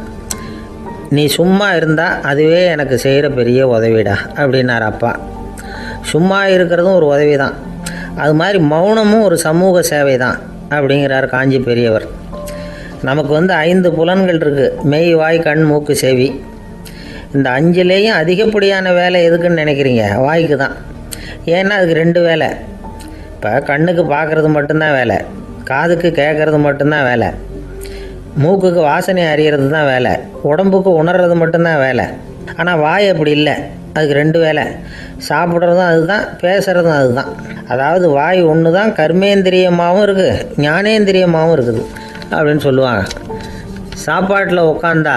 நீ சும்மா இருந்தால் அதுவே எனக்கு செய்கிற பெரிய உதவிடா அப்படின்னார் அப்பா. சும்மா இருக்கிறதும் ஒரு உதவி தான், அது மாதிரி மௌனமும் ஒரு சமூக சேவை தான் அப்படிங்கிறார் காஞ்சி பெரியவர். நமக்கு 5 புலன்கள் இருக்குது, மெய், வாய், கண், மூக்கு, செவி. இந்த 5லேயும் அதிகப்படியான வேலை எதுக்குன்னு நினைக்கிறீங்க? வாய்க்கு தான். ஏன்னா அதுக்கு 2 வேலை. இப்போ கண்ணுக்கு பார்க்குறது மட்டும்தான் வேலை, காதுக்கு கேட்குறது மட்டும்தான் வேலை, மூக்குக்கு வாசனை அறியறது தான் வேலை, உடம்புக்கு உணர்றது மட்டும்தான் வேலை. ஆனால் வாய் அப்படி இல்லை, அதுக்கு 2 வேலை. சாப்பிட்றதும் அதுதான், பேசுகிறதும் அதுதான். அதாவது வாய் ஒன்று தான் கர்மேந்திரியமாகவும் இருக்குது, ஞானேந்திரியமாகவும் இருக்குது அப்படின்னு சொல்லுவாங்க. சாப்பாட்டில் உட்காந்தா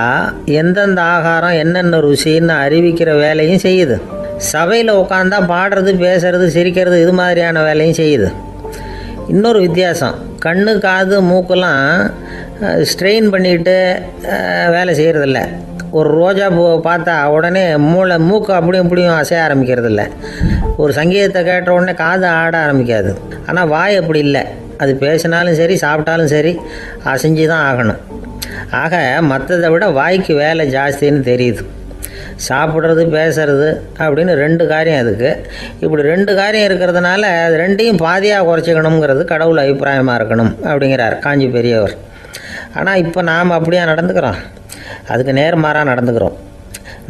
எந்தெந்த ஆகாரம் என்னென்ன ருசின்னு அறிவிக்கிற வேலையும் செய்யுது. சபையில் உட்காந்தா பாடுறது, பேசுறது, சிரிக்கிறது, இது மாதிரியான வேலையும் செய்யுது. இன்னொரு வித்தியாசம், கண்ணு, காது, மூக்கெல்லாம் ஸ்ட்ரெயின் பண்ணிக்கிட்டு வேலை செய்கிறதில்ல. ஒரு ரோஜா பூவை பார்த்தா உடனே மூக்கு அப்படியும் இப்படியும் அசைய ஆரம்பிக்கிறதில்ல. ஒரு சங்கீதத்தை கேட்ட உடனே காது ஆட ஆரம்பிக்காது. ஆனால் வாய் அப்படி இல்லை, அது பேசினாலும் சரி சாப்பிட்டாலும் சரி அசைஞ்சு தான் ஆகணும். ஆக மற்றதை விட வாய்க்கு வேலை ஜாஸ்தின்னு தெரியுது. சாப்பிட்றது, பேசுறது அப்படின்னு 2 காரியம் அதுக்கு. இப்படி 2 காரியம் இருக்கிறதுனால அது 2ஐயும் பாதியாக குறைச்சிக்கணுங்கிறது கடவுள் அபிப்பிராயமாக இருக்கணும் அப்படிங்கிறார் காஞ்சி பெரியவர். ஆனால் இப்போ நாம் அப்படியா நடந்துக்கிறோம்? அதுக்கு நேர்மாறாக நடந்துக்கிறோம்.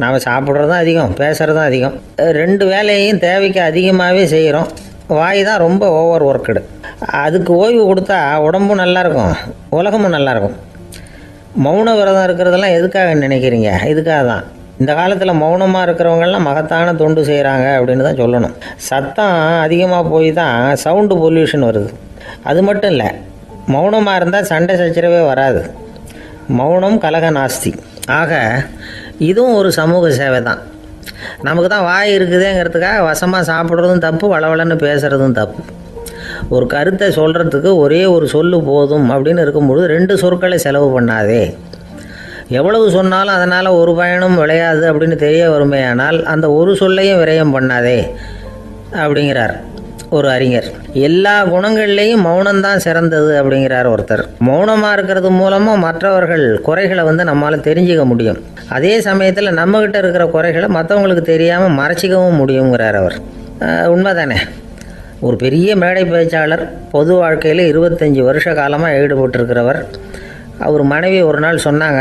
நாம் சாப்பிட்றதும் அதிகம், பேசுகிறதும் அதிகம், 2 வேலையையும் தேவைக்கு அதிகமாகவே செய்கிறோம். வாய் தான் ரொம்ப ஓவர் ஒர்க்குடு. அதுக்கு ஓய்வு கொடுத்தா உடம்பும் நல்லாயிருக்கும், உலகமும் நல்லாயிருக்கும். மௌன விரதம் இருக்கிறதெல்லாம் எதுக்காக நினைக்கிறீங்க? இதுக்காக தான். இந்த காலத்தில் மௌனமாக இருக்கிறவங்கெல்லாம் மகத்தான தொண்டு செய்கிறாங்க அப்படின்னு தான் சொல்லணும். சத்தம் அதிகமாக போய் தான் சவுண்டு பொல்யூஷன் வருது. அது மட்டும் இல்லை, மௌனமாக இருந்தால் சண்டை சச்சரவே வராது. மௌனம் கலக நாஸ்தி. ஆக இதுவும் ஒரு சமூக சேவை தான். நமக்கு தான் வாய் இருக்குதுங்கிறதுக்காக வசமாக சாப்பிட்றதும் தப்பு, வளவளன்னு பேசுகிறதும் தப்பு. ஒரு கருத்தை சொல்கிறதுக்கு ஒரே ஒரு சொல்லு போதும் அப்படின்னு இருக்கும்பொழுது 2 சொற்களை செலவு பண்ணாதே. எவ்வளவு சொன்னாலும் அதனால் ஒரு பயனும் விளையாது அப்படின்னு தெரிய வருமேயானால் அந்த ஒரு சொல்லையும் விரயம் பண்ணாதே அப்படிங்கிறார். ஒரு அறிஞர். எல்லா குணங்கள்லேயும் மௌனம்தான் சிறந்தது அப்படிங்கிறார் ஒருத்தர். மௌனமாக இருக்கிறது மூலமாக மற்றவர்கள் குறைகளை நம்மளால் தெரிஞ்சிக்க முடியும். அதே சமயத்தில் நம்மக்கிட்ட இருக்கிற குறைகளை மற்றவங்களுக்கு தெரியாமல் மறைச்சிக்கவும் முடியுங்கிறார் அவர். உண்மைதானே? ஒரு பெரிய மேடை பேச்சாளர், பொது வாழ்க்கையில் 25 வருஷ காலமாக ஈடுபட்டிருக்கிறவர். அவர் மனைவி ஒரு நாள் சொன்னாங்க,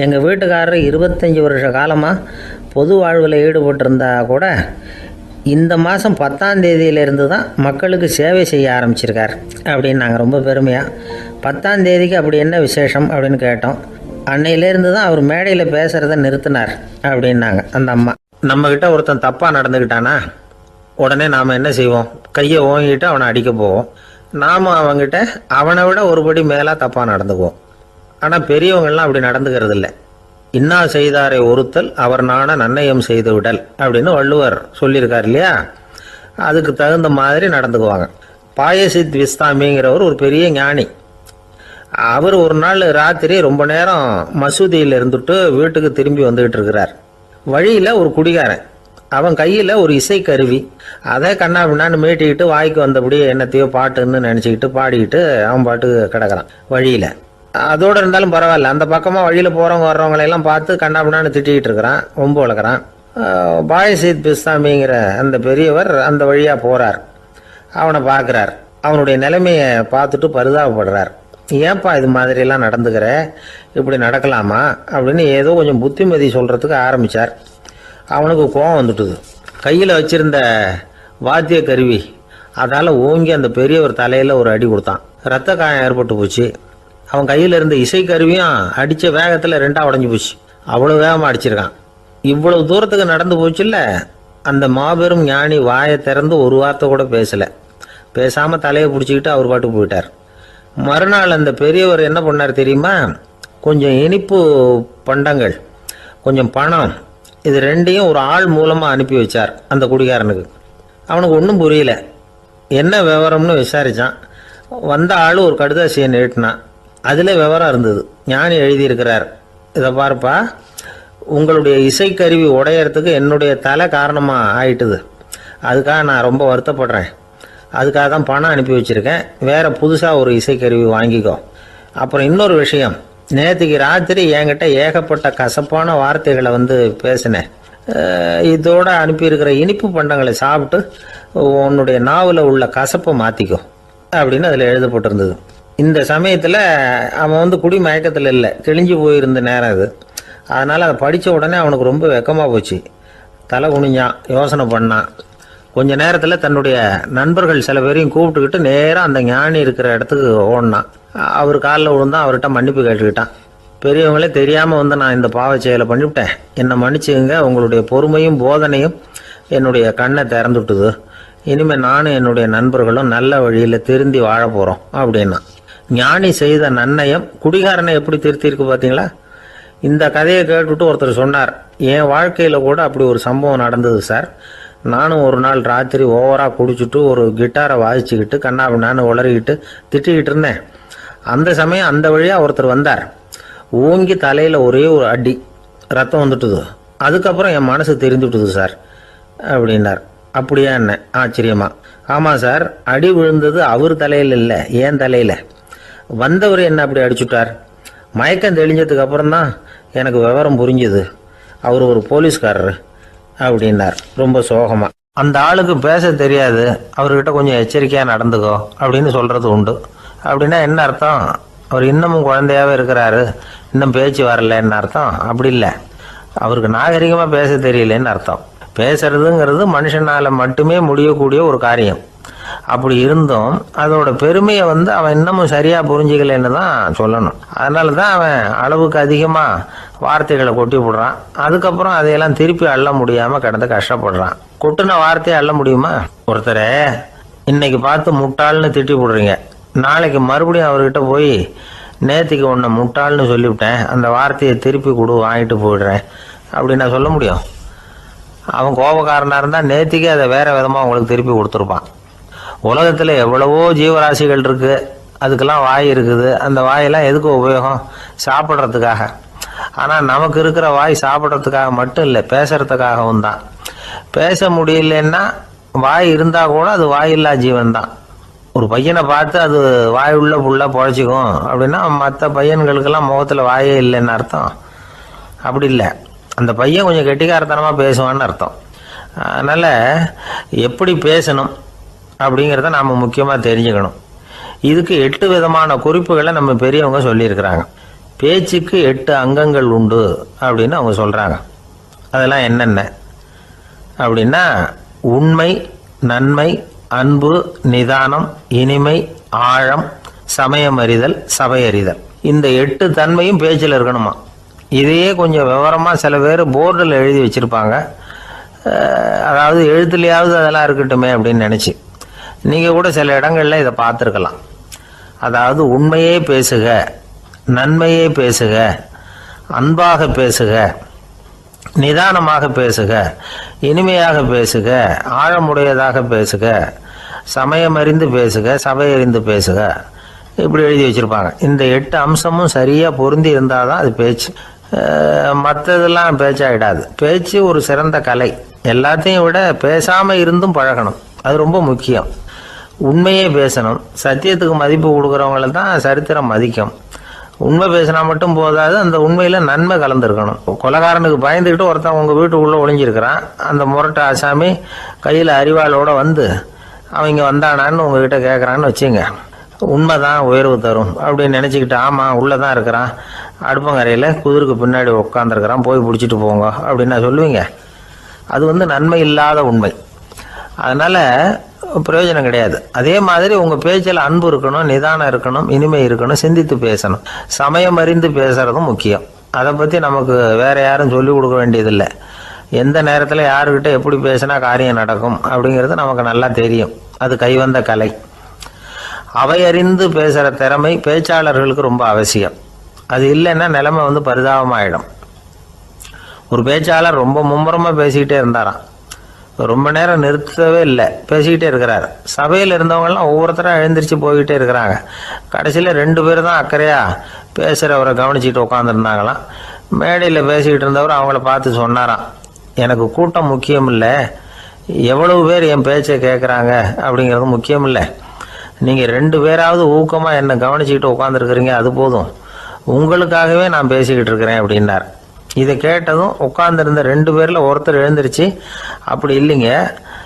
எங்கள் வீட்டுக்காரர் 25 வருஷ காலமாக பொது வாழ்வில் ஈடுபட்டிருந்தா கூட இந்த மாதம் 10ஆம் தேதியிலேருந்து தான் மக்களுக்கு சேவை செய்ய ஆரம்பிச்சிருக்கார் அப்படின்னு நாங்கள் ரொம்ப பெருமையாக. 10ஆம் தேதிக்கு அப்படி என்ன விசேஷம் அப்படின்னு கேட்டோம். அன்னையிலேருந்து தான் அவர் மேடையில் பேசுகிறத நிறுத்தினார் அப்படின்னாங்க அந்த அம்மா. நம்மக்கிட்ட ஒருத்தன் தப்பாக நடந்துக்கிட்டானா உடனே நாம் என்ன செய்வோம்? கையை ஓங்கிட்டு அவனை அடிக்க போவோம். நாம் அவங்ககிட்ட அவனை விட ஒருபடி மேலாக தப்பாக நடந்துக்குவோம். ஆனால் பெரியவங்கள்லாம் அப்படி நடந்துக்கிறது இல்லை. இன்னா செய்தாரை ஒருத்தல் அவர் நாண நன்னயம் செய்து விடல் அப்படின்னு வள்ளுவர் சொல்லியிருக்கார் இல்லையா? அதுக்கு தகுந்த மாதிரி நடந்துக்குவாங்க. பாயசித் விஸ்தாமிங்கிறவர் ஒரு பெரிய ஞானி. அவர் ஒரு நாள் ராத்திரி ரொம்ப நேரம் மசூதியில் இருந்துட்டு வீட்டுக்கு திரும்பி வந்துகிட்டு இருக்கிறார். வழியில் ஒரு குடிகாரன், அவன் கையில் ஒரு இசைக்கருவி, அதை கண்ணா பின்னான்னு மீட்டிக்கிட்டு வாய்க்கு வந்தபடி என்னத்தையோ பாட்டுன்னு நினச்சிக்கிட்டு பாடிக்கிட்டு அவன் பாட்டுக்கு கிடக்கிறான் வழியில். அதோடு இருந்தாலும் பரவாயில்ல, அந்த பக்கமாக வழியில் போகிறவங்க வர்றவங்களையெல்லாம் பார்த்து கண்ணா பின்னான்னு திட்டிகிட்டு இருக்கிறான், ரொம்ப வளர்க்குறான். பாயசித் பிஸ்தாமிங்கிற அந்த பெரியவர் அந்த வழியாக போகிறார். அவனை பார்க்குறார். அவனுடைய நிலைமையை பார்த்துட்டு பரிதாபப்படுறார். ஏன்பா இது மாதிரிலாம் நடந்துக்கிற, இப்படி நடக்கலாமா அப்படின்னு ஏதோ கொஞ்சம் புத்திமதி சொல்கிறதுக்கு ஆரம்பித்தார். அவனுக்கு கோபம் வந்துட்டுது. கையில் வச்சிருந்த வாத்திய கருவி அதால் ஓங்கி அந்த பெரியவர் தலையில் ஒரு அடி கொடுத்தான். ரத்த காயம் ஏற்பட்டு போச்சு. அவன் கையில் இருந்த இசைக்கருவியும் அடித்த வேகத்தில் 2ஆக உடஞ்சி போச்சு. அவ்வளோ வேகமாக அடிச்சிருக்கான். இவ்வளவு தூரத்துக்கு நடந்து போச்சுல்ல, அந்த மாபெரும் ஞானி வாயை திறந்து ஒரு வார்த்தை கூட பேசலை. பேசாமல் தலையை பிடிச்சிக்கிட்டு அவர் பாட்டு போயிட்டார். மறுநாள் அந்த பெரியவர் என்ன பண்ணார் தெரியுமா? கொஞ்சம் இனிப்பு பண்டங்கள், கொஞ்சம் பணம், இது 2ஐயும் ஒரு ஆள் மூலமாக அனுப்பி வச்சார் அந்த குடிகாரனுக்கு. அவனுக்கு ஒன்றும் புரியல. என்ன விவரம்னு விசாரித்தான். வந்த ஆள் ஒரு கடுதாசியை நீட்டினான். அதில் விவரம் இருந்தது. ஞானி எழுதியிருக்கிறார், இதை பார்ப்பா, உங்களுடைய இசைக்கருவி உடையறதுக்கு என்னுடைய தலை காரணமாக ஆயிட்டுது. அதுக்காக நான் ரொம்ப வருத்தப்படுறேன். அதுக்காக தான் பணம் அனுப்பி வச்சுருக்கேன். வேறு புதுசாக ஒரு இசைக்கருவி வாங்கிக்கோ. அப்புறம் இன்னொரு விஷயம், நேற்றுக்கு ராத்திரி என்கிட்ட ஏகப்பட்ட கசப்பான வார்த்தைகளை பேசினேன். இதோடு அனுப்பியிருக்கிற இனிப்பு பண்டங்களை சாப்பிட்டு உன்னுடைய நாவில் உள்ள கசப்பை மாற்றிக்கோ அப்படின்னு அதில் எழுதப்பட்டிருந்தது. இந்த சமயத்தில் அவன் குடி மயக்கத்தில் இல்லை, கிழிஞ்சு போயிருந்த நேரம் அது. அதனால் அதை படித்த உடனே அவனுக்கு ரொம்ப வெக்கமாக போச்சு. தலை குனிஞ்சான், யோசனை பண்ணான். கொஞ்ச நேரத்தில் தன்னுடைய நண்பர்கள் சில பேரையும் கூப்பிட்டுக்கிட்டு நேராக அந்த ஞானி இருக்கிற இடத்துக்கு ஓடினான். அவர் காலில் விழுந்தான். அவர்கிட்ட மன்னிப்பு கேட்டுக்கிட்டான். பெரியவங்களே தெரியாமல் நான் இந்த பாவ செயலை பண்ணிவிட்டேன், என்னை மன்னிச்சுங்க. உங்களுடைய பொறுமையும் போதனையும் என்னுடைய கண்ணை திறந்துட்டுது. இனிமேல் நானும் என்னுடைய நண்பர்களும் நல்ல வழியில் திருந்தி வாழ போகிறோம் அப்படின்னா. ஞானி செய்த நன்னயம் குடிகாரனை எப்படி திருத்திருக்கு பார்த்தீங்களா? இந்த கதையை கேட்டுவிட்டு ஒருத்தர் சொன்னார், என் வாழ்க்கையில் கூட அப்படி ஒரு சம்பவம் நடந்தது சார். நானும் ஒரு நாள் ராத்திரி ஓவராக குடிச்சிட்டு ஒரு கிட்டாரை வாசிச்சுக்கிட்டு கண்ணாபின்னான்னு உளறிக்கிட்டு திட்டிக்கிட்டு இருந்தேன். அந்த சமயம் அந்த வழியாக ஒருத்தர் வந்தார். ஓங்கி தலையில் ஒரே ஒரு அடி, ரத்தம் வந்துட்டுது. அதுக்கப்புறம் என் மனசு தெரிந்துவிட்டுது சார் அப்படின்னார். அப்படியா என்ன ஆச்சரியமா? ஆமாம் சார், அடி விழுந்தது அவர் தலையில் இல்லை, ஏன் தலையில். வந்தவர் என்ன அப்படி அடிச்சுட்டார். மயக்கம் தெளிஞ்சதுக்கு அப்புறம்தான் எனக்கு விவரம் புரிஞ்சுது. அவர் ஒரு போலீஸ்காரர் அப்படின்னார் ரொம்ப சோகமாக. அந்த ஆளுக்கு பேச தெரியாது, அவர்கிட்ட கொஞ்சம் எச்சரிக்கையாக நடந்துக்கோ அப்படின்னு சொல்கிறது உண்டு. அப்படின்னா என்ன அர்த்தம்? அவர் இன்னமும் குழந்தையாகவே இருக்கிறாரு, இன்னும் பேச்சு வரலன்னு அர்த்தம்? அப்படி இல்லை, அவருக்கு நாகரிகமாக பேச தெரியலன்னு அர்த்தம். பேசுறதுங்கிறது மனுஷனால் மட்டுமே முடியக்கூடிய ஒரு காரியம். அப்படி இருந்தும் அதோட பெருமையை அவன் இன்னமும் சரியாக புரிஞ்சிக்கலன்னு தான் சொல்லணும். அதனால தான் அவன் அளவுக்கு அதிகமாக வார்த்தைகளை கொட்டி விடுறான். அதுக்கப்புறம் அதையெல்லாம் திருப்பி அள்ள முடியாமல் கிடந்து கஷ்டப்படுறான். கொட்டின வார்த்தையை அள்ள முடியுமா? ஒருத்தரை இன்னைக்கு பார்த்து முட்டாள்னு திட்டி விடுறீங்க, நாளைக்கு மறுபடியும் அவர்கிட்ட போய் நேற்றுக்கு உன்னை முட்டாள்னு சொல்லிவிட்டேன், அந்த வார்த்தையை திருப்பி கொடு, வாங்கிட்டு போயிடுறேன் அப்படின்னு நான் சொல்ல முடியும்? அவன் கோபக்காரனாக இருந்தால் நேற்றுக்கே அதை வேறு விதமாக உங்களுக்கு திருப்பி கொடுத்துருப்பான். உலகத்தில் எவ்வளவோ ஜீவராசிகள் இருக்குது, அதுக்கெல்லாம் வாய் இருக்குது. அந்த வாயெல்லாம் எதுக்கு உபயோகம்? சாப்பிட்றதுக்காக. ஆனால் நமக்கு இருக்கிற வாய் சாப்பிட்றதுக்காக மட்டும் இல்லை, பேசுகிறதுக்காகவும் தான். பேச முடியலன்னா வாய் இருந்தால் கூட அது வாயில்லா ஜீவன் தான். ஒரு பையனை பார்த்து அது வாய் உள்ள புள்ள பொழைச்சிக்கும் அப்படின்னா மற்ற பையன்களுக்கெல்லாம் முகத்தில் வாயே இல்லைன்னு அர்த்தம். அப்படி இல்லை, அந்த பையன் கொஞ்சம் கெட்டிக்காரத்தனமாக பேசுவான்னு அர்த்தம். அதனால் எப்படி பேசணும் அப்படிங்கிறத நாம் முக்கியமாக தெரிஞ்சுக்கணும். இதுக்கு 8 விதமான குறிப்புகளை நம்ம பெரியவங்க சொல்லியிருக்கிறாங்க. பேச்சுக்கு 8 அங்கங்கள் உண்டு அப்படின்னு அவங்க சொல்கிறாங்க. அதெல்லாம் என்னென்ன அப்படின்னா உண்மை, நன்மை, அன்பு, நிதானம், இனிமை, ஆழம், சமயம் அறிதல், சபை அறிதல். இந்த 8 தன்மையும் பேச்சில் இருக்கணுமா. இதையே கொஞ்சம் விவரமாக சில பேர் போர்டில் எழுதி வச்சுருப்பாங்க. அதாவது எழுத்துலையாவது அதெல்லாம் இருக்கட்டுமே அப்படின்னு நினச்சி நீங்கள் கூட சில இடங்களில் இதை பார்த்துருக்கலாம். அதாவது உண்மையே பேசுக, நன்மையே பேசுக, அன்பாக பேசுக, நிதானமாக பேசுக, இனிமையாக பேசுக, ஆழமுடையதாக பேசுக, சமயம் அறிந்து பேசுக, சபை அறிந்து பேசுக, இப்படி எழுதி வச்சுருப்பாங்க. இந்த 8 அம்சமும் சரியாக பொருந்தி இருந்தால் தான் அது பேச்சு. மற்றதெல்லாம் பேச்சாகிடாது. பேச்சு ஒரு சிறந்த கலை. எல்லாத்தையும் விட பேசாமல் இருந்தும் பழகணும், அது ரொம்ப முக்கியம். உண்மையே பேசணும். சத்தியத்துக்கு மதிப்பு கொடுக்குறவங்கள தான் சரித்திரம் மதிக்கும். உண்மை பேசினா மட்டும் போதாது, அந்த உண்மையில் நன்மை கலந்துருக்கணும். கொலைகாரனுக்கு பயந்துக்கிட்டு ஒருத்தன் உங்கள் வீட்டுக்குள்ளே ஒளிஞ்சிருக்கிறான். அந்த முரட்டை ஆசாமி கையில் அறிவாளோடு வந்து அவங்க வந்தானான்னு உங்ககிட்ட கேட்குறான்னு வச்சுங்க. உண்மைதான் உயர்வு தரும் அப்படின்னு நினச்சிக்கிட்டு ஆமாம் உள்ளே தான் இருக்கிறான், அடுப்பங்கரையில் குதிருக்கு பின்னாடி உட்காந்துருக்கிறான், போய் பிடிச்சிட்டு போங்க அப்படின்னு சொல்லுவீங்க. அது நன்மை இல்லாத உண்மை. அதனால் பிரயோஜனம் கிடையாது. அதே மாதிரி உங்கள் பேச்சில் அன்பு இருக்கணும், நிதானம் இருக்கணும், இனிமை இருக்கணும், சிந்தித்து பேசணும், சமயம் அறிந்து பேசுகிறதும் முக்கியம். அதை பற்றி நமக்கு வேறு யாரும் சொல்லிக் கொடுக்க வேண்டியதில்லை. எந்த நேரத்தில் யாருக்கிட்ட எப்படி பேசினா காரியம் நடக்கும் அப்படிங்கிறது நமக்கு நல்லா தெரியும். அது கைவந்த கலை. அவையறிந்து பேசுகிற திறமை பேச்சாளர்களுக்கு ரொம்ப அவசியம். அது இல்லைன்னா நிலைமை பரிதாபமாயிடும். ஒரு பேச்சாளர் ரொம்ப மும்முரமாக பேசிக்கிட்டே இருந்தாராம். ரொம்ப நேரம் நிறுத்தவே இல்லை, பேசிக்கிட்டே இருக்கிறார். சபையில் இருந்தவங்கலாம் ஒவ்வொருத்தராக எழுந்திரிச்சு போய்கிட்டே இருக்கிறாங்க. கடைசியில் 2 பேர் தான் அக்கறையாக பேசுகிறவரை கவனிச்சிட்டு உட்காந்துருந்தாங்களாம். மேடையில் பேசிக்கிட்டு இருந்தவர் அவங்கள பார்த்து சொன்னாராம், எனக்கு கூட்டம் முக்கியம் இல்லை, எவ்வளவு பேர் என் பேச்சை கேட்குறாங்க அப்படிங்கிறது முக்கியம் இல்லை. நீங்கள் 2 பேராவது ஊக்கமாக என்னை கவனிச்சிக்கிட்டு உட்காந்துருக்குறீங்க, அது போதும். உங்களுக்காகவே நான் பேசிக்கிட்டு இருக்கிறேன் அப்படின்னார். இதை கேட்டதும் உட்காந்துருந்த 2 பேரில் ஒருத்தர் எழுந்திருச்சு, அப்படி இல்லைங்க,